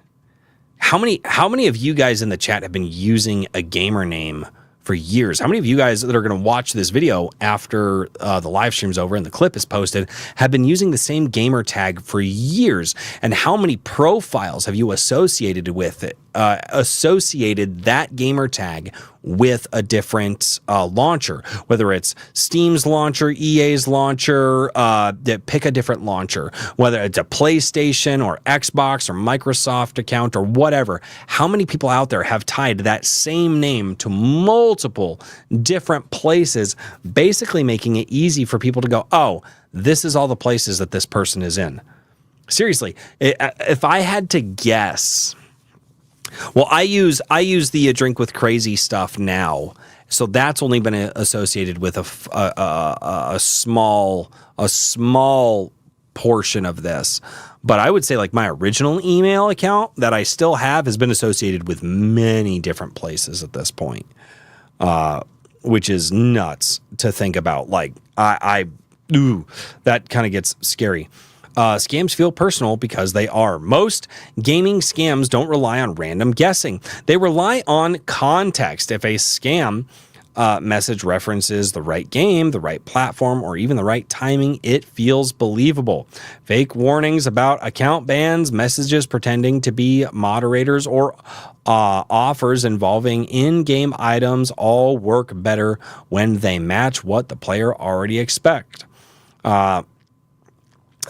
Speaker 1: How many of you guys in the chat have been using a gamer name for years? How many of you guys that are going to watch this video after the live stream's over and the clip is posted have been using the same gamer tag for years? And how many profiles have you associated with it? Associated that gamer tag with a different launcher, whether it's Steam's launcher, EA's launcher, pick a different launcher, whether it's a PlayStation or Xbox or Microsoft account or whatever. How many people out there have tied that same name to multiple different places, basically making it easy for people to go, oh, this is all the places that this person is in? Seriously, if I had to guess, well, I use the Drink with Crazy stuff now, so that's only been associated with a small portion of this. But I would say like my original email account that I still have has been associated with many different places at this point, which is nuts to think about. Like that kind of gets scary. Scams feel personal because they are. Most gaming scams don't rely on random guessing. They rely on context. If a scam message references the right game, the right platform, or even the right timing, it feels believable. Fake warnings about account bans, messages pretending to be moderators, or offers involving in-game items all work better when they match what the player already expects.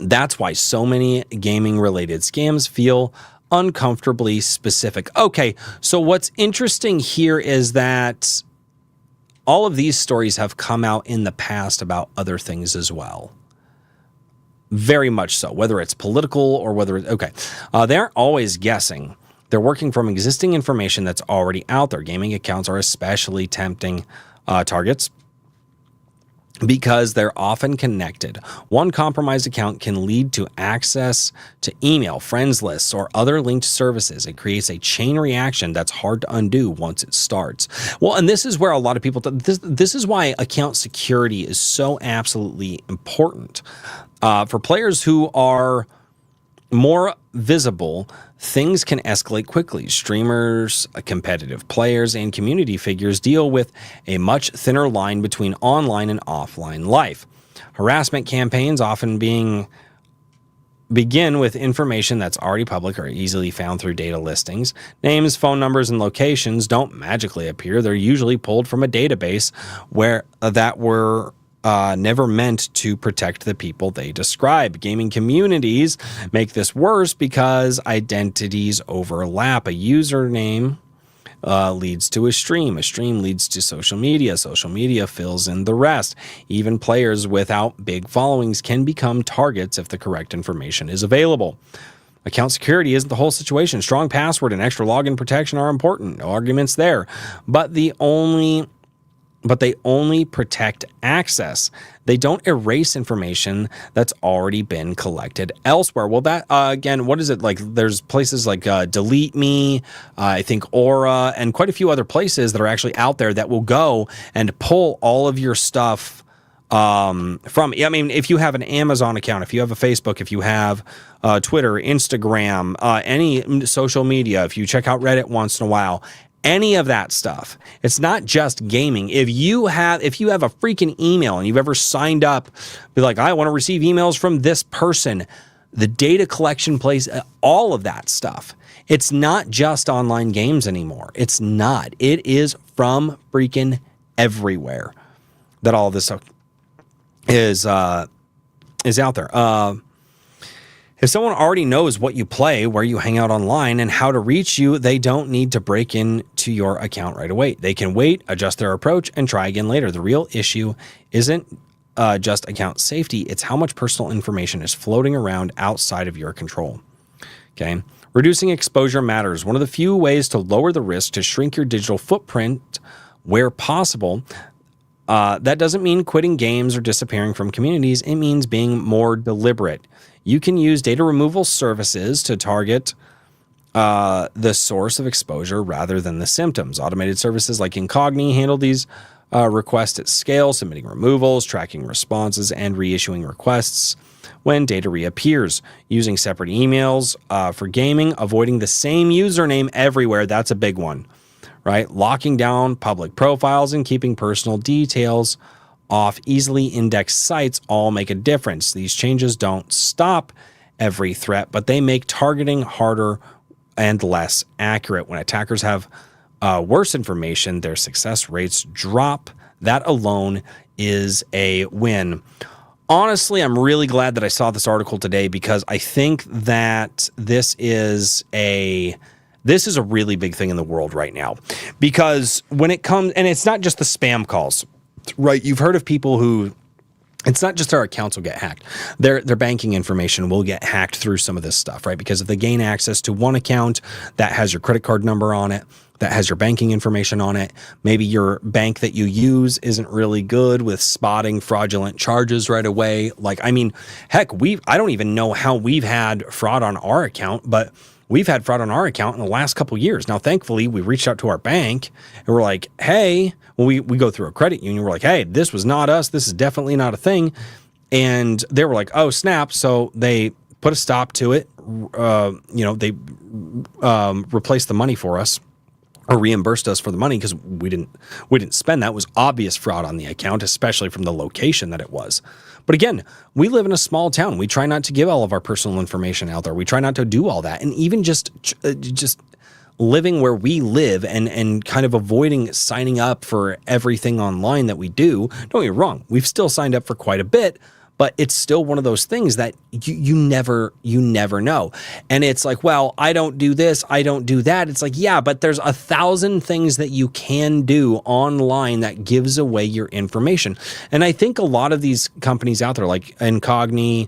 Speaker 1: That's why so many gaming-related scams feel uncomfortably specific. Okay, so what's interesting here is that all of these stories have come out in the past about other things as well. Very much so, whether it's political or whether it's... Okay, they aren't always guessing. They're working from existing information that's already out there. Gaming accounts are especially tempting targets. because they're often connected. One compromised account can lead to access to email, friends lists, or other linked services. It creates a chain reaction that's hard to undo once it starts. Well, and this is where a lot of people, this is why account security is so absolutely important. For players who are more visible, things can escalate quickly. Streamers, competitive players, and community figures deal with a much thinner line between online and offline life. Harassment campaigns often begin with information that's already public or easily found through data listings. Names, phone numbers, and locations don't magically appear. They're usually pulled from a database that were never meant to protect the people they describe. Gaming communities make this worse because identities overlap. A username leads to a stream leads to social media fills in the rest. Even players without big followings can become targets if the correct information is available. Account security isn't the whole situation. Strong password and extra login protection are important. No arguments there. But they only protect access. They don't erase information that's already been collected elsewhere. Well, that, again, what is it like? There's places like Delete Me, I think Aura, and quite a few other places that are actually out there that will go and pull all of your stuff from, I mean, if you have an Amazon account, if you have a Facebook, if you have Twitter, Instagram, any social media, if you check out Reddit once in a while, any of that stuff. It's not just gaming. If you have a freaking email and you've ever signed up, be like, I want to receive emails from this person, the data collection plays, all of that stuff. It's not just online games anymore. It's not. It is from freaking everywhere that all of this stuff is out there. If someone already knows what you play, where you hang out online, and how to reach you, they don't need to break into your account right away. They can wait, adjust their approach, and try again later. The real issue isn't just account safety. It's how much personal information is floating around outside of your control. Okay. Reducing exposure matters. One of the few ways to lower the risk to shrink your digital footprint where possible. That doesn't mean quitting games or disappearing from communities. It means being more deliberate. You can use data removal services to target the source of exposure rather than the symptoms. Automated services like Incogni handle these requests at scale, submitting removals, tracking responses, and reissuing requests when data reappears. Using separate emails for gaming, avoiding the same username everywhere. That's a big one, right? Locking down public profiles and keeping personal details off easily indexed sites all make a difference. These changes don't stop every threat, but they make targeting harder and less accurate. When attackers have worse information, their success rates drop. That alone is a win. Honestly, I'm really glad that I saw this article today because I think that this is a really big thing in the world right now. Because when it comes, and it's not just the spam calls, right? You've heard of people who, it's not just their accounts will get hacked. Their banking information will get hacked through some of this stuff, right? Because if they gain access to one account that has your credit card number on it, that has your banking information on it, maybe your bank that you use isn't really good with spotting fraudulent charges right away. Like, I mean, heck, I don't even know how we've had fraud on our account, but we've had fraud on our account in the last couple of years. Now, thankfully, we reached out to our bank and we're like, hey, when we go through a credit union, we're like, hey, this was not us. This is definitely not a thing. And they were like, oh, snap. So they put a stop to it. They replaced the money for us or reimbursed us for the money because we didn't spend that. It was obvious fraud on the account, especially from the location that it was. But again, we live in a small town. We try not to give all of our personal information out there. We try not to do all that. And even just living where we live and kind of avoiding signing up for everything online that we do. Don't get me wrong. We've still signed up for quite a bit, but it's still one of those things that you never know. And it's like, well, I don't do this, I don't do that. It's like, yeah, but there's 1,000 things that you can do online that gives away your information. And I think a lot of these companies out there like Incogni,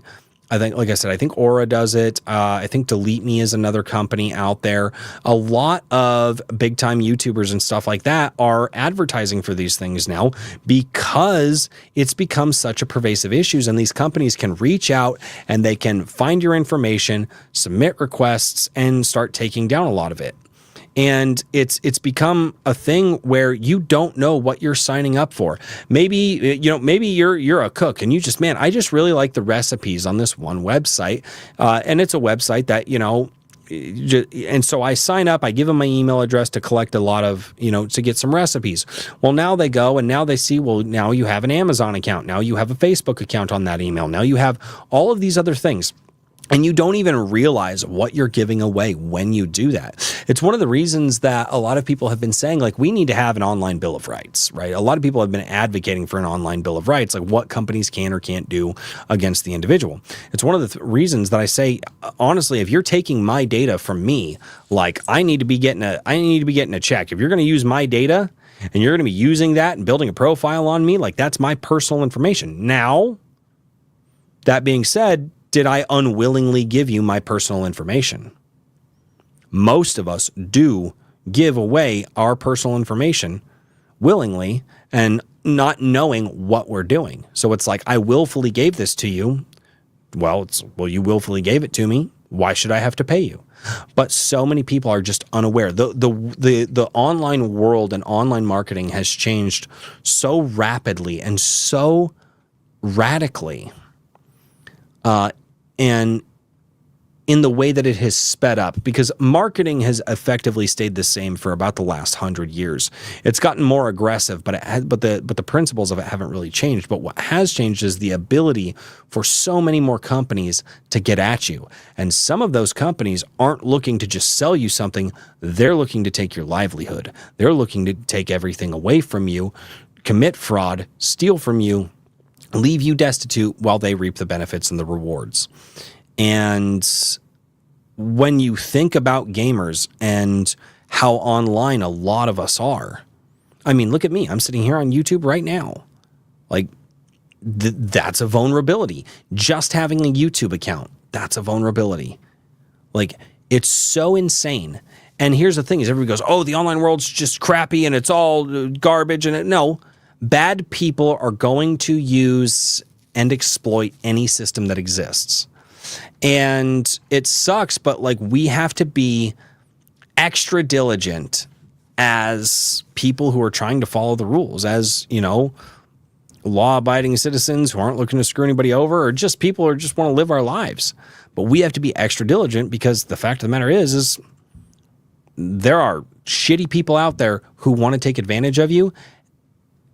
Speaker 1: I think, like I said, I think Aura does it. I think Delete Me is another company out there. A lot of big time YouTubers and stuff like that are advertising for these things now because it's become such a pervasive issue. And these companies can reach out and they can find your information, submit requests, and start taking down a lot of it. And it's become a thing where you don't know what you're signing up for. Maybe, maybe you're a cook and I just really like the recipes on this one website. And it's a website that, and so I sign up, I give them my email address to collect a lot of, to get some recipes. Well, now they go and now they see, well, now you have an Amazon account. Now you have a Facebook account on that email. Now you have all of these other things. And you don't even realize what you're giving away when you do that. It's one of the reasons that a lot of people have been saying, like, we need to have an online bill of rights, right? A lot of people have been advocating for an online bill of rights, like what companies can or can't do against the individual. It's one of the reasons that I say, honestly, if you're taking my data from me, like I need to be getting a check. If you're going to use my data and you're going to be using that and building a profile on me, like that's my personal information. Now, that being said, did I unwillingly give you my personal information? Most of us do give away our personal information willingly and not knowing what we're doing. So it's like, I willfully gave this to you. Well, you willfully gave it to me. Why should I have to pay you? But so many people are just unaware. The online world and online marketing has changed so rapidly and so radically. And in the way that it has sped up, because marketing has effectively stayed the same for about the last 100 years. It's gotten more aggressive, but the principles of it haven't really changed. But what has changed is the ability for so many more companies to get at you. And some of those companies aren't looking to just sell you something. They're looking to take your livelihood. They're looking to take everything away from you, commit fraud, steal from you, leave you destitute while they reap the benefits and the rewards. And when you think about gamers and how online a lot of us are, I mean, look at me. I'm sitting here on YouTube right now. Like, that's a vulnerability. Just having a YouTube account, that's a vulnerability. Like, it's so insane. And here's the thing is everybody goes, oh, the online world's just crappy and it's all garbage. And no. Bad people are going to use and exploit any system that exists. And it sucks, but like we have to be extra diligent as people who are trying to follow the rules, as, law-abiding citizens who aren't looking to screw anybody over, or just people who just want to live our lives. But we have to be extra diligent because the fact of the matter is there are shitty people out there who want to take advantage of you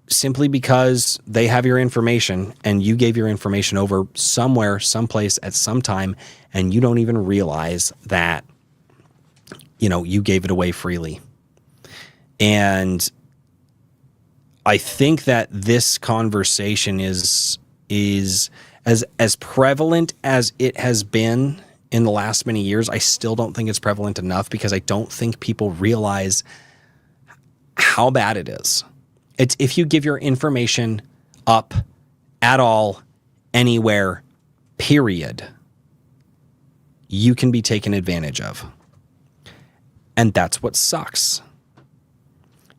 Speaker 1: simply because they have your information and you gave your information over somewhere, someplace at some time, and you don't even realize that, you gave it away freely. And I think that this conversation is as prevalent as it has been in the last many years. I still don't think it's prevalent enough because I don't think people realize how bad it is. It's if you give your information up at all, anywhere, period, you can be taken advantage of. And that's what sucks.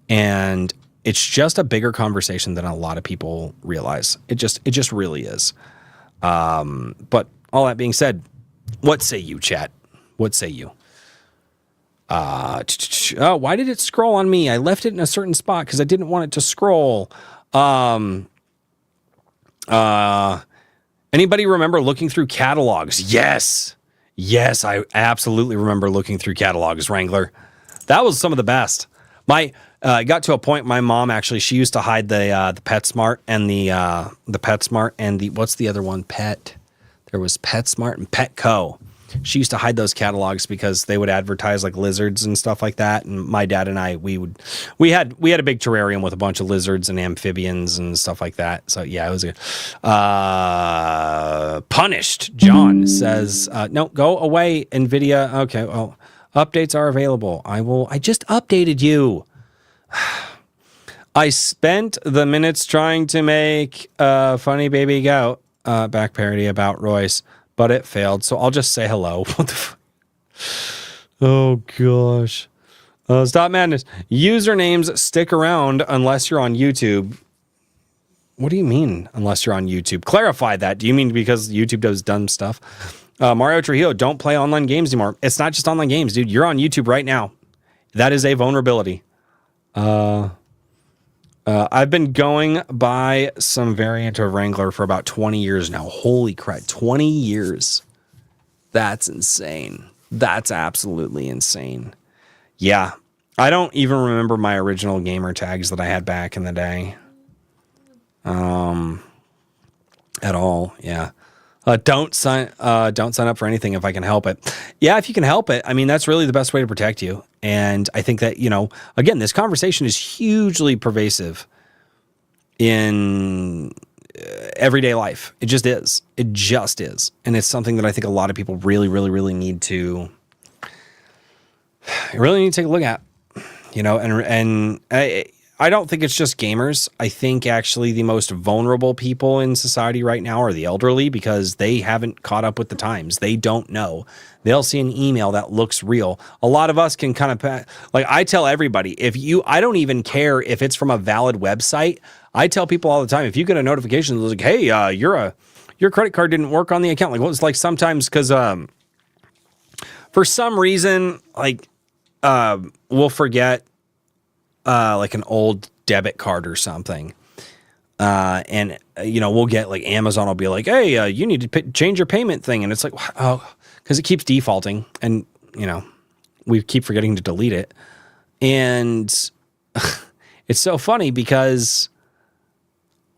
Speaker 1: And it's just a bigger conversation than a lot of people realize. It just really is. But all that being said, what say you, chat? What say you? Oh, why did it scroll on me? I left it in a certain spot because I didn't want it to scroll. Anybody remember looking through catalogs? Yes, I absolutely remember looking through catalogs, Wrangler. That was some of the best. It got to a point. My mom she used to hide the PetSmart and the PetSmart and what's the other one? There was PetSmart and Petco. She used to hide those catalogs because they would advertise like lizards and stuff like that. And my dad and I, we had a big terrarium with a bunch of lizards and amphibians and stuff like that. So yeah, it was Punished. John says, no, go away, NVIDIA. Okay, well, updates are available. I just updated you. I spent the minutes trying to make a funny baby goat back parody about Royce. but it failed. So I'll just say hello. What the Oh gosh. Stop madness. Usernames stick around unless you're on YouTube. What do you mean unless you're on YouTube? Clarify that. Do you mean because YouTube does dumb stuff? Mario Trujillo, don't play online games anymore. It's not just online games, dude. You're on YouTube right now. That is a vulnerability. I've been going by some variant of Wrangler for about 20 years now. Holy crap, 20 years. That's insane. That's absolutely insane. Yeah, I don't even remember my original gamer tags that I had back in the day. At all. Yeah. Don't sign up for anything if I can help it. Yeah, if you can help it. I mean, that's really the best way to protect you. And I think that, again, this conversation is hugely pervasive in everyday life. It just is. It just is. And it's something that I think a lot of people really, really, really need to take a look at, and I don't think it's just gamers. I think actually the most vulnerable people in society right now are the elderly because they haven't caught up with the times. They don't know. They'll see an email that looks real. A lot of us can kind of, like I tell everybody, I don't even care if it's from a valid website. I tell people all the time, if you get a notification that's like, hey, your credit card didn't work on the account. Like, well, it's like sometimes because for some reason, like we'll forget like an old debit card or something. And we'll get like Amazon will be like, hey, you need to change your payment thing. And it's like, oh, because it keeps defaulting and, we keep forgetting to delete it. And it's so funny because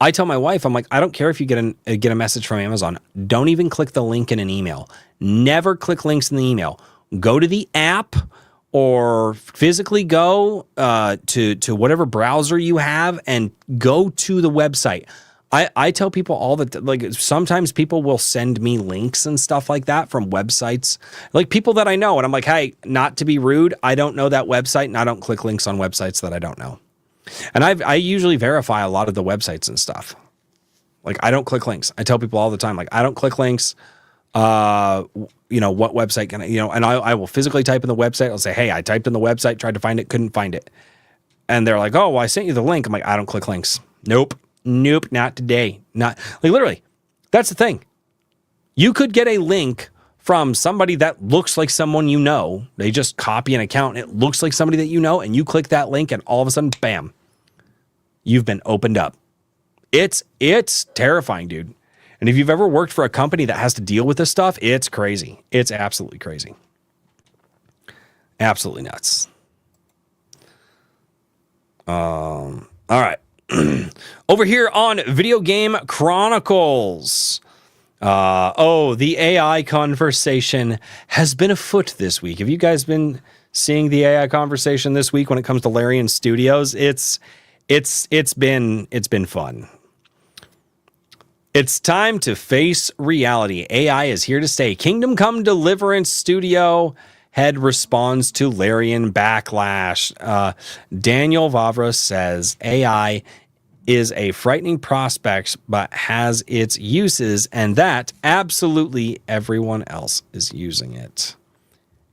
Speaker 1: I tell my wife, I'm like, I don't care if you get a message from Amazon. Don't even click the link in an email. Never click links in the email. Go to the app or physically go to whatever browser you have and go to the website. I tell people all the like sometimes people will send me links and stuff like that from websites, like people that I know. And I'm like, hey, not to be rude, I don't know that website and I don't click links on websites that I don't know. And I usually verify a lot of the websites and stuff. Like I don't click links. I tell people all the time, like I don't click links. What website can I, and I will physically type in the website. I'll say, hey, I typed in the website, tried to find it, couldn't find it. And they're like, oh, well, I sent you the link. I'm like, I don't click links. Nope, not today. Not like literally. That's the thing. You could get a link from somebody that looks like someone you know. They just copy an account. And it looks like somebody that you know. And you click that link and all of a sudden, bam, you've been opened up. It's terrifying, dude. And if you've ever worked for a company that has to deal with this stuff, it's crazy. It's absolutely crazy. Absolutely nuts. All right. Over here on Video Game Chronicles. The AI conversation has been afoot this week. Have you guys been seeing the AI conversation this week when it comes to Larian Studios? It's been fun. It's time to face reality. AI is here to stay. Kingdom Come Deliverance Studio head responds to Larian backlash. Daniel Vavra says AI is a frightening prospect, but has its uses, and that absolutely everyone else is using it.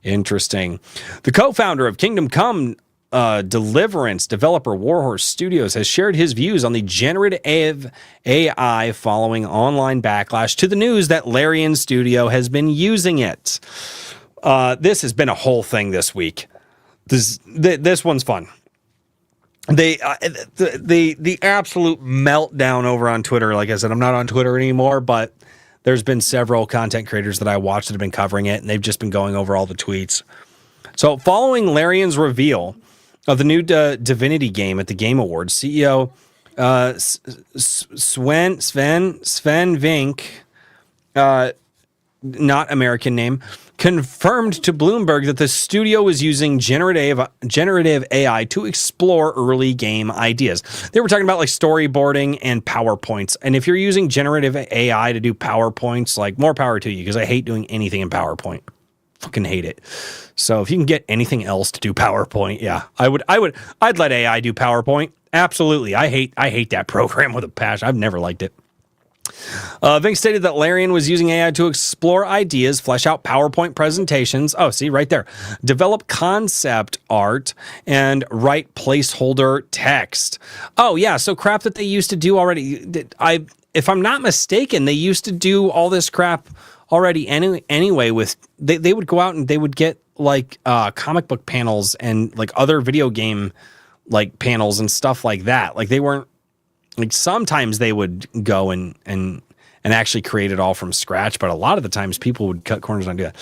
Speaker 1: Interesting. The co-founder of Kingdom Come Deliverance developer Warhorse Studios has shared his views on the generative AI following online backlash to the news that Larian Studio has been using it. This has been a whole thing this week. This one's fun. The absolute meltdown over on Twitter. Like I said, I'm not on Twitter anymore, but there's been several content creators that I watched that have been covering it, and they've just been going over all the tweets. So following Larian's reveal of the new Divinity game at the Game Awards, CEO Sven Vink, not American name, confirmed to Bloomberg that the studio was using generative AI to explore early game ideas. They were talking about like storyboarding and PowerPoints. And if you're using generative AI to do PowerPoints, like more power to you, because I hate doing anything in PowerPoint. Fucking hate it. So if you can get anything else to do PowerPoint, yeah, I'd let AI do PowerPoint. Absolutely. I hate that program with a passion. I've never liked it. Vink stated that Larian was using AI to explore ideas, flesh out PowerPoint presentations. Oh, see right there. Develop concept art and write placeholder text. Oh, yeah. So crap that they used to do already. If I'm not mistaken, they used to do all this crap already anyway with they would go out and they would get like comic book panels and like other video game like panels and stuff like that. Like they weren't like sometimes they would go and actually create it all from scratch, but a lot of the times people would cut corners and do that.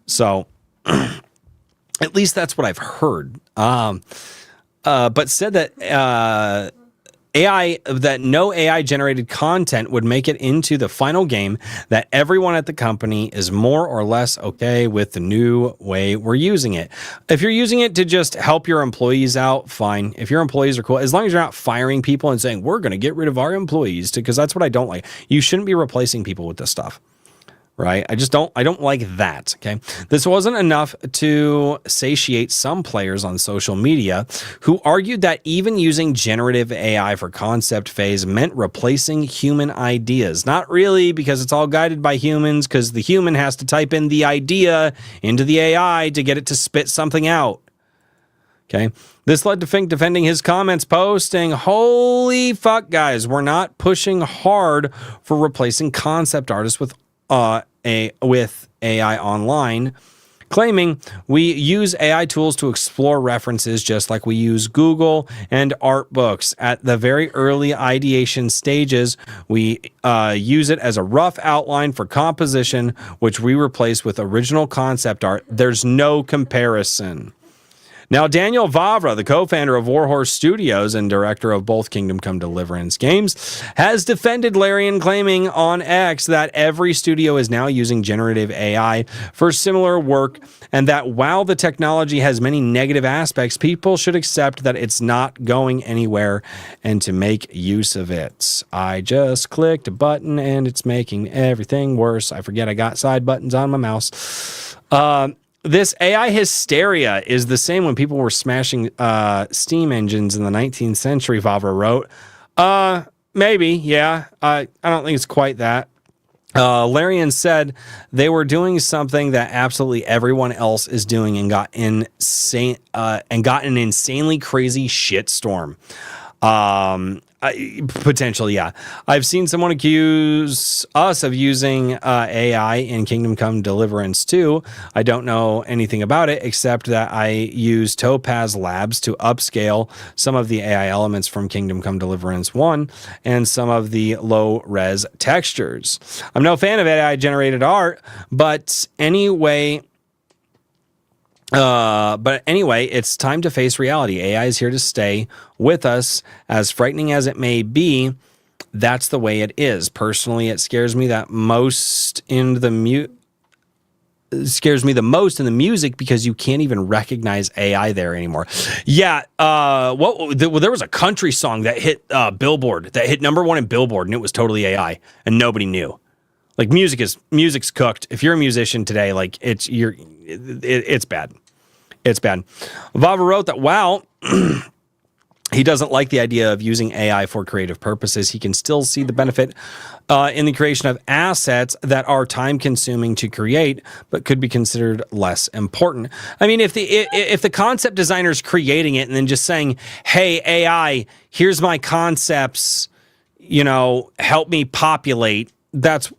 Speaker 1: So at least that's what I've heard. But said that no AI generated content would make it into the final game, that everyone at the company is more or less okay with the new way we're using it. If you're using it to just help your employees out, fine. If your employees are cool, as long as you're not firing people and saying, we're going to get rid of our employees, because that's what I don't like. You shouldn't be replacing people with this stuff. Right? I don't like that. Okay. This wasn't enough to satiate some players on social media who argued that even using generative AI for concept phase meant replacing human ideas. Not really, because it's all guided by humans, because the human has to type in the idea into the AI to get it to spit something out. Okay. This led to Fink defending his comments, posting, "Holy fuck, guys, we're not pushing hard for replacing concept artists with AI online," claiming, "We use AI tools to explore references just like we use Google and art books. At the very early ideation stages, we use it as a rough outline for composition, which we replace with original concept art. There's no comparison." Now, Daniel Vavra, the co-founder of Warhorse Studios and director of both Kingdom Come Deliverance games, has defended Larian, claiming on X that every studio is now using generative AI for similar work, and that while the technology has many negative aspects, people should accept that it's not going anywhere and to make use of it. I just clicked a button and it's making everything worse. I forget I got side buttons on my mouse. This AI hysteria is the same when people were smashing steam engines in the 19th century, Vavra wrote. Maybe, yeah. I don't think it's quite that. Larian said they were doing something that absolutely everyone else is doing and got an insanely crazy shitstorm. Potentially, yeah. I've seen someone accuse us of using AI in Kingdom Come Deliverance 2. I don't know anything about it except that I use Topaz Labs to upscale some of the AI elements from Kingdom Come Deliverance 1 and some of the low-res textures. I'm no fan of AI-generated art, but anyway, it's time to face reality. AI is here to stay with us. As frightening as it may be, that's the way it is. Personally, it scares me the most in the music because you can't even recognize AI there anymore. Yeah, there was a country song that hit Billboard, that hit #1 in Billboard, and it was totally AI, and nobody knew. Like music's cooked. If you're a musician today, like it's bad. It's bad. Vava wrote that while he doesn't like the idea of using AI for creative purposes, he can still see the benefit in the creation of assets that are time-consuming to create, but could be considered less important. I mean, if the concept designer is creating it and then just saying, "Hey, AI, here's my concepts, help me populate," that's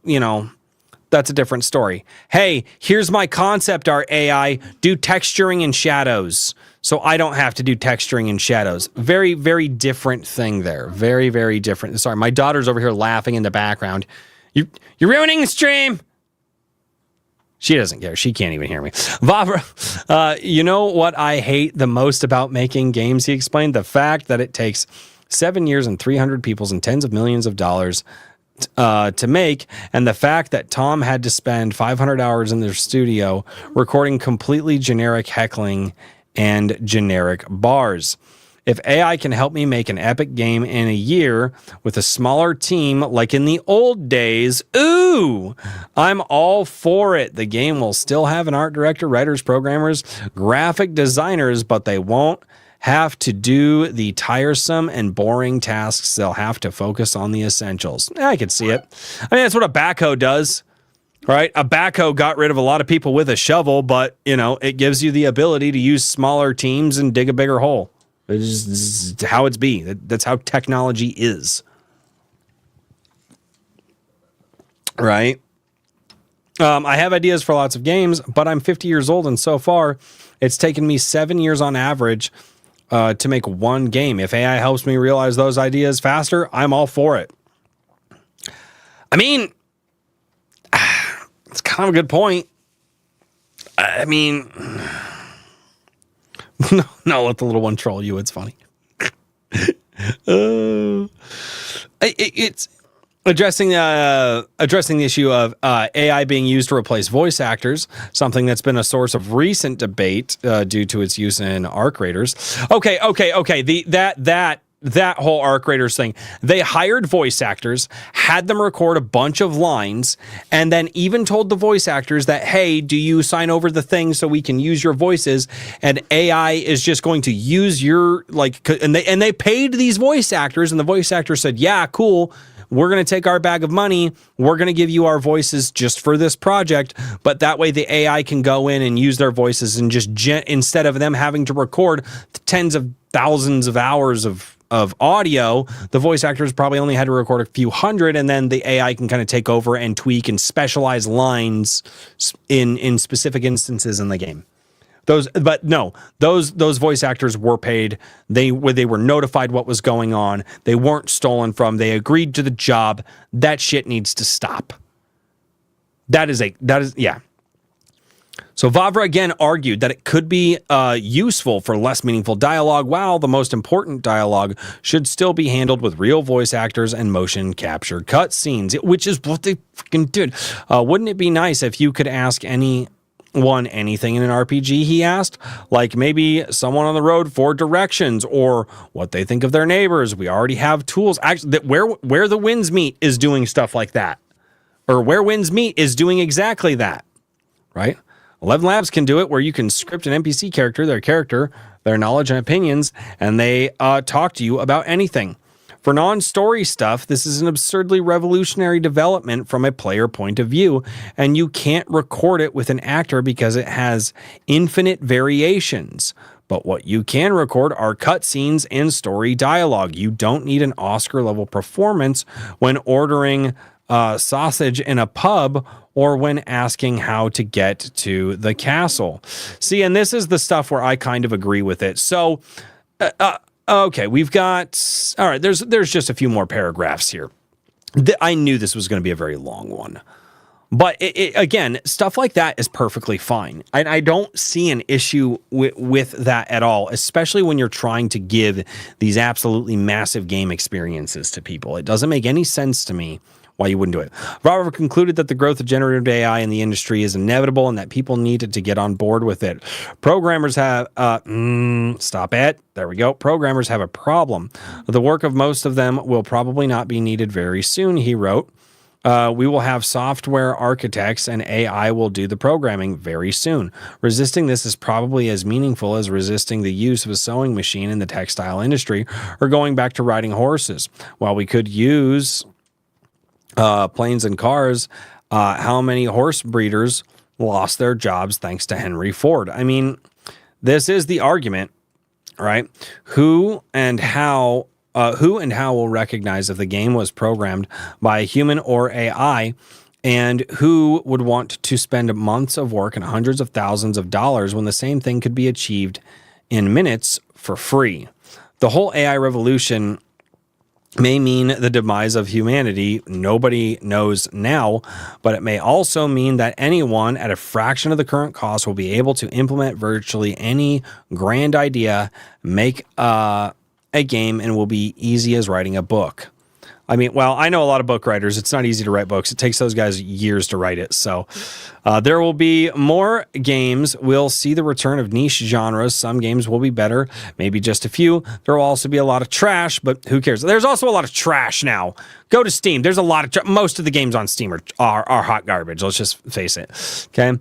Speaker 1: a different story. "Hey, here's my concept art, AI, do texturing and shadows so I don't have to do texturing and shadows." Very, very different thing there. Very, very different. Sorry, my daughter's over here laughing in the background. You're ruining the stream. She doesn't care. She can't even hear me. Vavra, you know what I hate the most about making games, he explained? The fact that it takes 7 years and 300 peoples and tens of millions of dollars to make, and the fact that Tom had to spend 500 hours in their studio recording completely generic heckling and generic bars. If AI can help me make an epic game in a year with a smaller team like in the old days, ooh, I'm all for it. The game will still have an art director, writers, programmers, graphic designers, but they won't have to do the tiresome and boring tasks. They'll have to focus on the essentials. I can see it. I mean, that's what a backhoe does, right? A backhoe got rid of a lot of people with a shovel, but, you know, it gives you the ability to use smaller teams and dig a bigger hole. It's just how it's be. That's how technology is. Right? I have ideas for lots of games, but I'm 50 years old, and so far, it's taken me 7 years on average to make one game. If AI helps me realize those ideas faster, I'm all for it. I mean, it's kind of a good point. I mean, no, let the little one troll you. It's funny. It's addressing the issue of AI being used to replace voice actors, something that's been a source of recent debate due to its use in Arc Raiders. Okay. That whole Arc Raiders thing, they hired voice actors, had them record a bunch of lines, and then even told the voice actors that, hey, do you sign over the thing so we can use your voices? And AI is just going to use your, like, and they paid these voice actors, and the voice actors said, yeah, cool. We're going to take our bag of money. We're going to give you our voices just for this project. But that way the AI can go in and use their voices and just instead of them having to record tens of thousands of hours of audio, the voice actors probably only had to record a few hundred, and then the AI can kind of take over and tweak and specialize lines in specific instances in the game. Those voice actors were paid. They were notified what was going on. They weren't stolen from. They agreed to the job. That shit needs to stop. That is yeah. So Vavra again argued that it could be useful for less meaningful dialogue, while the most important dialogue should still be handled with real voice actors and motion capture cutscenes, which is what they freaking did. Wouldn't it be nice if you could ask anything in an RPG, he asked, like maybe someone on the road for directions or what they think of their neighbors. We already have tools. Actually, where the winds meet is doing stuff like that, or where winds meet is doing exactly that, right? 11 Labs can do it, where you can script an NPC character, their knowledge and opinions, and they talk to you about anything. For non-story stuff, this is an absurdly revolutionary development from a player point of view, and you can't record it with an actor because it has infinite variations. But what you can record are cutscenes and story dialogue. You don't need an Oscar-level performance when ordering sausage in a pub or when asking how to get to the castle. See, and this is the stuff where I kind of agree with it. So, okay, we've got, all right, there's just a few more paragraphs here. I knew this was going to be a very long one. But again, stuff like that is perfectly fine. I don't see an issue with that at all, especially when you're trying to give these absolutely massive game experiences to people. It doesn't make any sense to me why you wouldn't do it. Robert concluded that the growth of generative AI in the industry is inevitable and that people needed to get on board with it. Programmers have, stop it. There we go. Programmers have a problem. The work of most of them will probably not be needed very soon, he wrote. We will have software architects and AI will do the programming very soon. Resisting this is probably as meaningful as resisting the use of a sewing machine in the textile industry or going back to riding horses. While we could use planes and cars, how many horse breeders lost their jobs thanks to Henry Ford? I mean, this is the argument, right? Who and how will recognize if the game was programmed by a human or AI, and who would want to spend months of work and hundreds of thousands of dollars when the same thing could be achieved in minutes for free? The whole AI revolution may mean the demise of humanity. Nobody knows now, but it may also mean that anyone at a fraction of the current cost will be able to implement virtually any grand idea, make a game, and will be easy as writing a book. I mean, well, I know a lot of book writers. It's not easy to write books. It takes those guys years to write it. So there will be more games. We'll see the return of niche genres. Some games will be better, maybe just a few. There will also be a lot of trash, but who cares? There's also a lot of trash now. Go to Steam. There's a lot of most of the games on Steam are hot garbage. Let's just face it. Okay.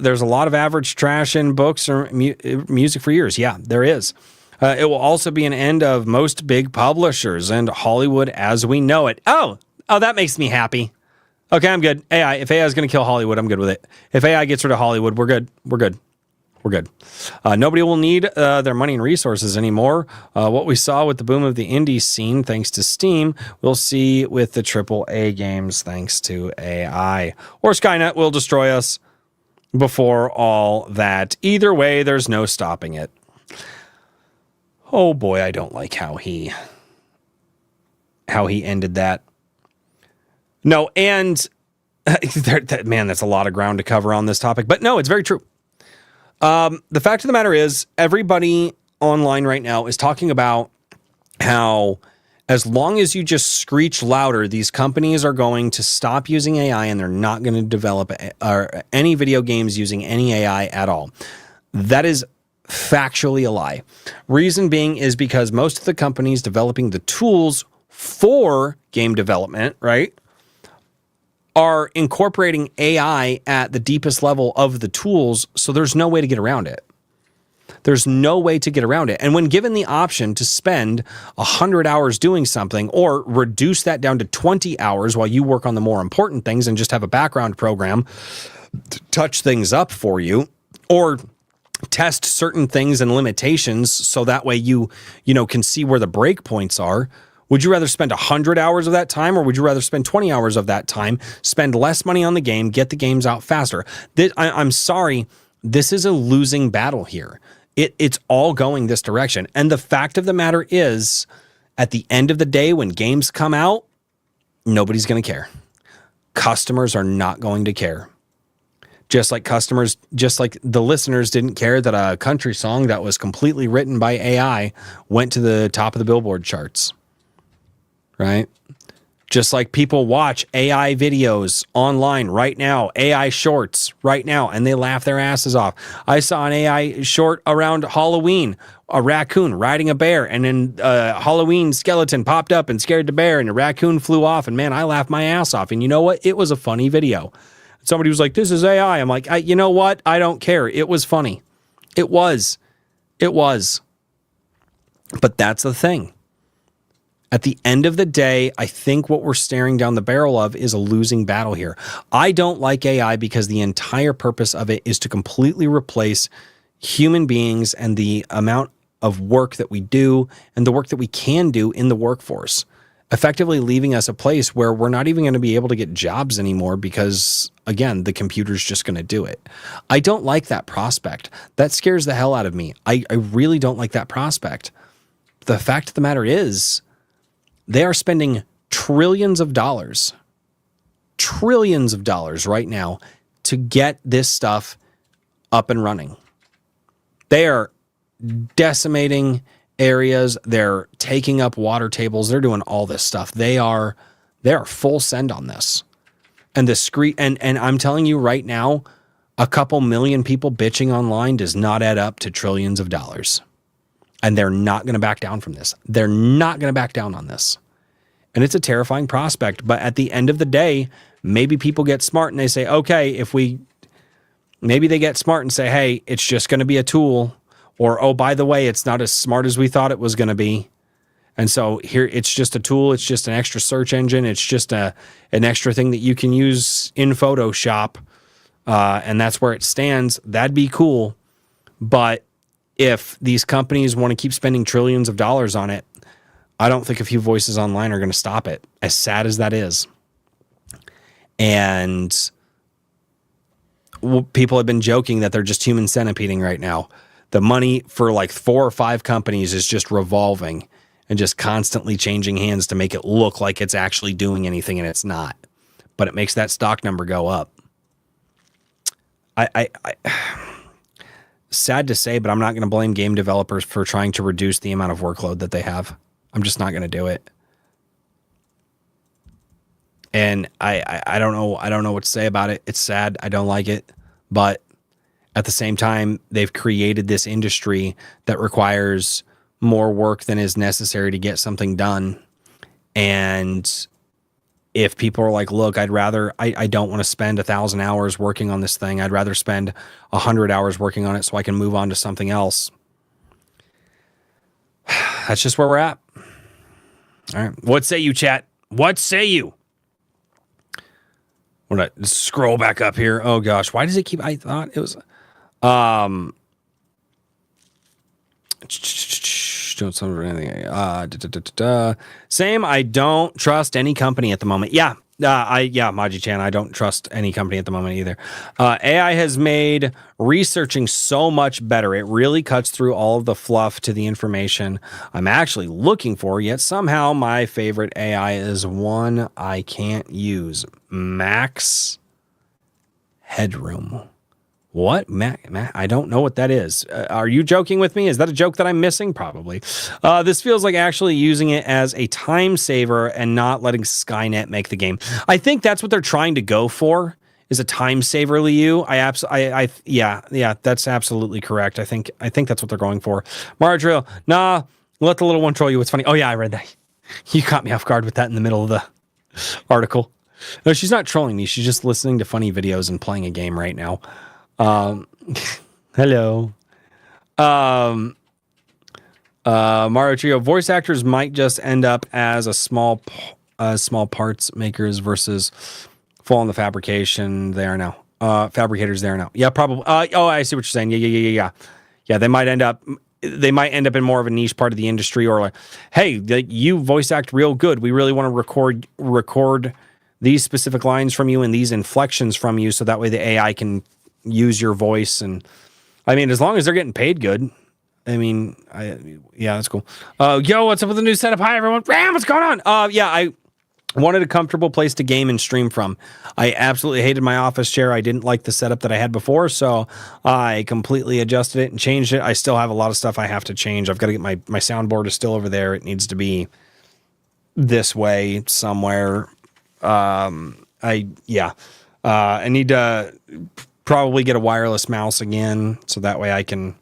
Speaker 1: There's a lot of average trash in books or music for years. Yeah, there is. It will also be an end of most big publishers and Hollywood as we know it. Oh, that makes me happy. Okay, I'm good. AI. If AI is going to kill Hollywood, I'm good with it. If AI gets rid of Hollywood, we're good. We're good. We're good. Nobody will need their money and resources anymore. What we saw with the boom of the indie scene, thanks to Steam, we'll see with the AAA games, thanks to AI. Or Skynet will destroy us before all that. Either way, there's no stopping it. Oh boy, I don't like how he ended that. No, and man, that's a lot of ground to cover on this topic. But no, it's very true. The fact of the matter is, everybody online right now is talking about how as long as you just screech louder, these companies are going to stop using AI and they're not going to develop any video games using any AI at all. That is factually a lie. Reason being is because most of the companies developing the tools for game development, right, are incorporating AI at the deepest level of the tools, so there's no way to get around it. There's no way to get around it. And when given the option to spend 100 hours doing something or reduce that down to 20 hours while you work on the more important things and just have a background program to touch things up for you, or test certain things and limitations so that way you can see where the break points are. Would you rather spend 100 hours of that time, or would you rather spend 20 hours of that time, spend less money on the game, get the games out faster? I'm sorry, this is a losing battle here. It's all going this direction. And the fact of the matter is, at the end of the day, when games come out, nobody's going to care. Customers are not going to care. Just like the listeners didn't care that a country song that was completely written by AI went to the top of the Billboard charts. Right? Just like people watch AI videos online right now, AI shorts right now, and they laugh their asses off. I saw an AI short around Halloween, a raccoon riding a bear, and then a Halloween skeleton popped up and scared the bear, and the raccoon flew off, and man, I laughed my ass off. And you know what? It was a funny video. Somebody was like, this is AI. I'm like, you know what? I don't care. It was funny. It was. But that's the thing. At the end of the day, I think what we're staring down the barrel of is a losing battle here. I don't like AI because the entire purpose of it is to completely replace human beings and the amount of work that we do and the work that we can do in the workforce, effectively leaving us a place where we're not even going to be able to get jobs anymore because, again, the computer's just going to do it. I don't like that prospect. That scares the hell out of me. I really don't like that prospect. The fact of the matter is, they are spending trillions of dollars right now to get this stuff up and running. They are decimating areas. They're taking up water tables. They're doing all this stuff. They are full send on this. And and I'm telling you right now, a couple million people bitching online does not add up to trillions of dollars. And they're not going to back down from this. They're not going to back down on this. And it's a terrifying prospect. But at the end of the day, maybe people get smart and they say, okay, maybe they get smart and say, hey, it's just going to be a tool. Or, oh, by the way, it's not as smart as we thought it was going to be. And so here, it's just a tool. It's just an extra search engine. It's just an extra thing that you can use in Photoshop. And that's where it stands. That'd be cool. But if these companies want to keep spending trillions of dollars on it, I don't think a few voices online are going to stop it, as sad as that is. And people have been joking that they're just human centipeding right now. The money for like 4 or 5 companies is just revolving and just constantly changing hands to make it look like it's actually doing anything, and it's not. But it makes that stock number go up. Sad to say, but I'm not going to blame game developers for trying to reduce the amount of workload that they have. I'm just not going to do it. And I don't know what to say about it. It's sad. I don't like it. But at the same time, they've created this industry that requires more work than is necessary to get something done. And if people are like, look, I don't want to spend 1,000 hours working on this thing. I'd rather spend 100 hours working on it so I can move on to something else. That's just where we're at. All right. What say you, chat? What say you? When I scroll back up here. Oh gosh, why does it keep? I thought it was. Don't sound anything. Same. I don't trust any company at the moment. Yeah. Maji-chan, I don't trust any company at the moment either. AI has made researching so much better. It really cuts through all of the fluff to the information I'm actually looking for, yet somehow my favorite AI is one I can't use. Max Headroom. What? I don't know what that is. Are you joking with me? Is that a joke that I'm missing? Probably. This feels like actually using it as a time saver and not letting Skynet make the game. I think that's what they're trying to go for, is a time saver, Liu. Yeah, that's absolutely correct. I think that's what they're going for. Mario Trail, nah, let the little one troll you. It's funny. Oh yeah, I read that. You caught me off guard with that in the middle of the article. No, she's not trolling me. She's just listening to funny videos and playing a game right now. Hello. Mario Trio voice actors might just end up as a small parts makers versus full on the fabrication. They are now, fabricators there now. Yeah, probably. I see what you're saying. Yeah. They might end up in more of a niche part of the industry, or like, hey, you voice act real good. We really want to record these specific lines from you and these inflections from you, so that way the AI can use your voice. And I mean, as long as they're getting paid good, I mean, that's cool. Yo, what's up with the new setup? Hi everyone. Ram, what's going on? I wanted a comfortable place to game and stream from. I absolutely hated my office chair. I didn't like the setup that I had before, so I completely adjusted it and changed it. I still have a lot of stuff I have to change. I've got to get my soundboard is still over there. It needs to be this way somewhere. I need to probably get a wireless mouse again, so that way I can,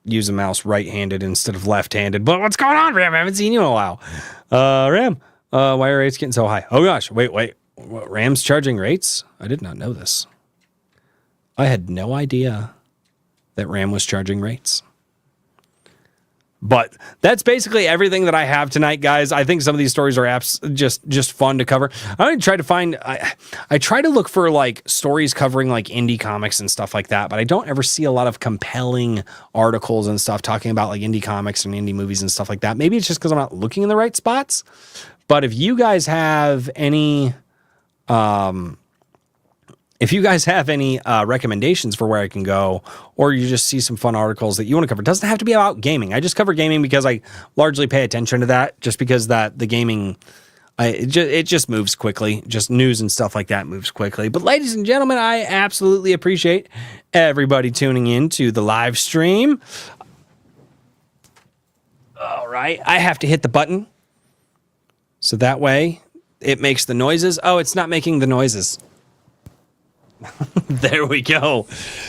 Speaker 1: use a mouse right-handed instead of left-handed. But what's going on, Ram? I haven't seen you in a while. Ram, why are rates getting so high? Oh gosh, wait. What, Ram's charging rates? I did not know this. I had no idea that Ram was charging rates. But that's basically everything that I have tonight, guys. I think some of these stories are just fun to cover. I try to find, I try to look for like stories covering like indie comics and stuff like that, but I don't ever see a lot of compelling articles and stuff talking about like indie comics and indie movies and stuff like that. Maybe it's just because I'm not looking in the right spots. But if you guys have any, recommendations for where I can go, or you just see some fun articles that you want to cover, it doesn't have to be about gaming. I just cover gaming because I largely pay attention to that, just because that the gaming, it just moves quickly. Just news and stuff like that moves quickly. But ladies and gentlemen, I absolutely appreciate everybody tuning in to the live stream. All right, I have to hit the button so that way it makes the noises. Oh, it's not making the noises. There we go.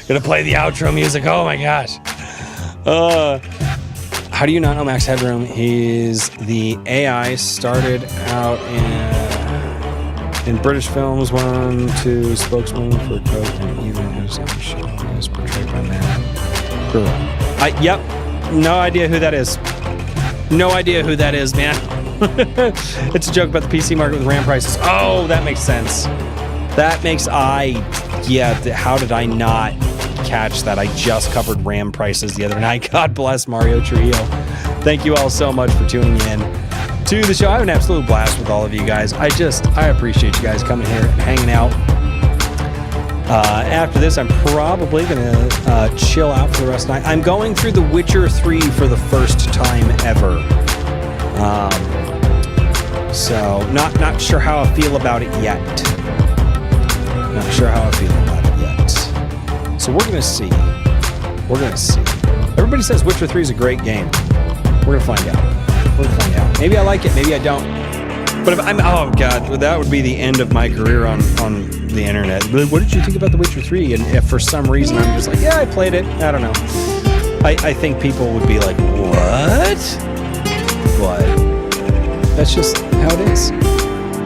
Speaker 1: Gonna play the outro music. Oh my gosh. How do you not know Max Headroom? He's the AI started out in British films, 1, 2 spokesman for Coke, and even his own show is portrayed by man. Girl. Yep. No idea who that is. No idea who that is, man. It's a joke about the PC market with RAM prices. Oh, that makes sense. How did I not catch that? I just covered RAM prices the other night. God bless Mario Trio. Thank you all so much for tuning in to the show. I have an absolute blast with all of you guys. I appreciate you guys coming here and hanging out. After this, I'm probably going to chill out for the rest of the night. I'm going through The Witcher 3 for the first time ever. So not sure how I feel about it yet. Not sure how I feel about it yet. So we're going to see. Everybody says Witcher 3 is a great game. We're going to find out. Maybe I like it, maybe I don't. But if oh God, that would be the end of my career on the internet. What did you think about The Witcher 3? And if for some reason I'm just like, yeah, I played it. I don't know. I think people would be like, what? But that's just how it is.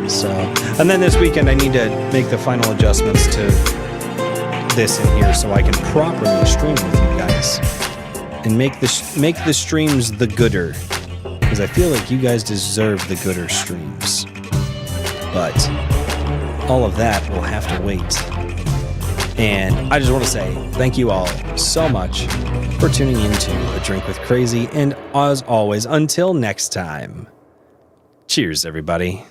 Speaker 1: So, and then this weekend I need to make the final adjustments to this in here so I can properly stream with you guys. and make the streams the gooder, because I feel like you guys deserve the gooder streams. But all of that will have to wait. And I just want to say thank you all so much for tuning into A Drink with Crazy. And as always, until next time, cheers, everybody.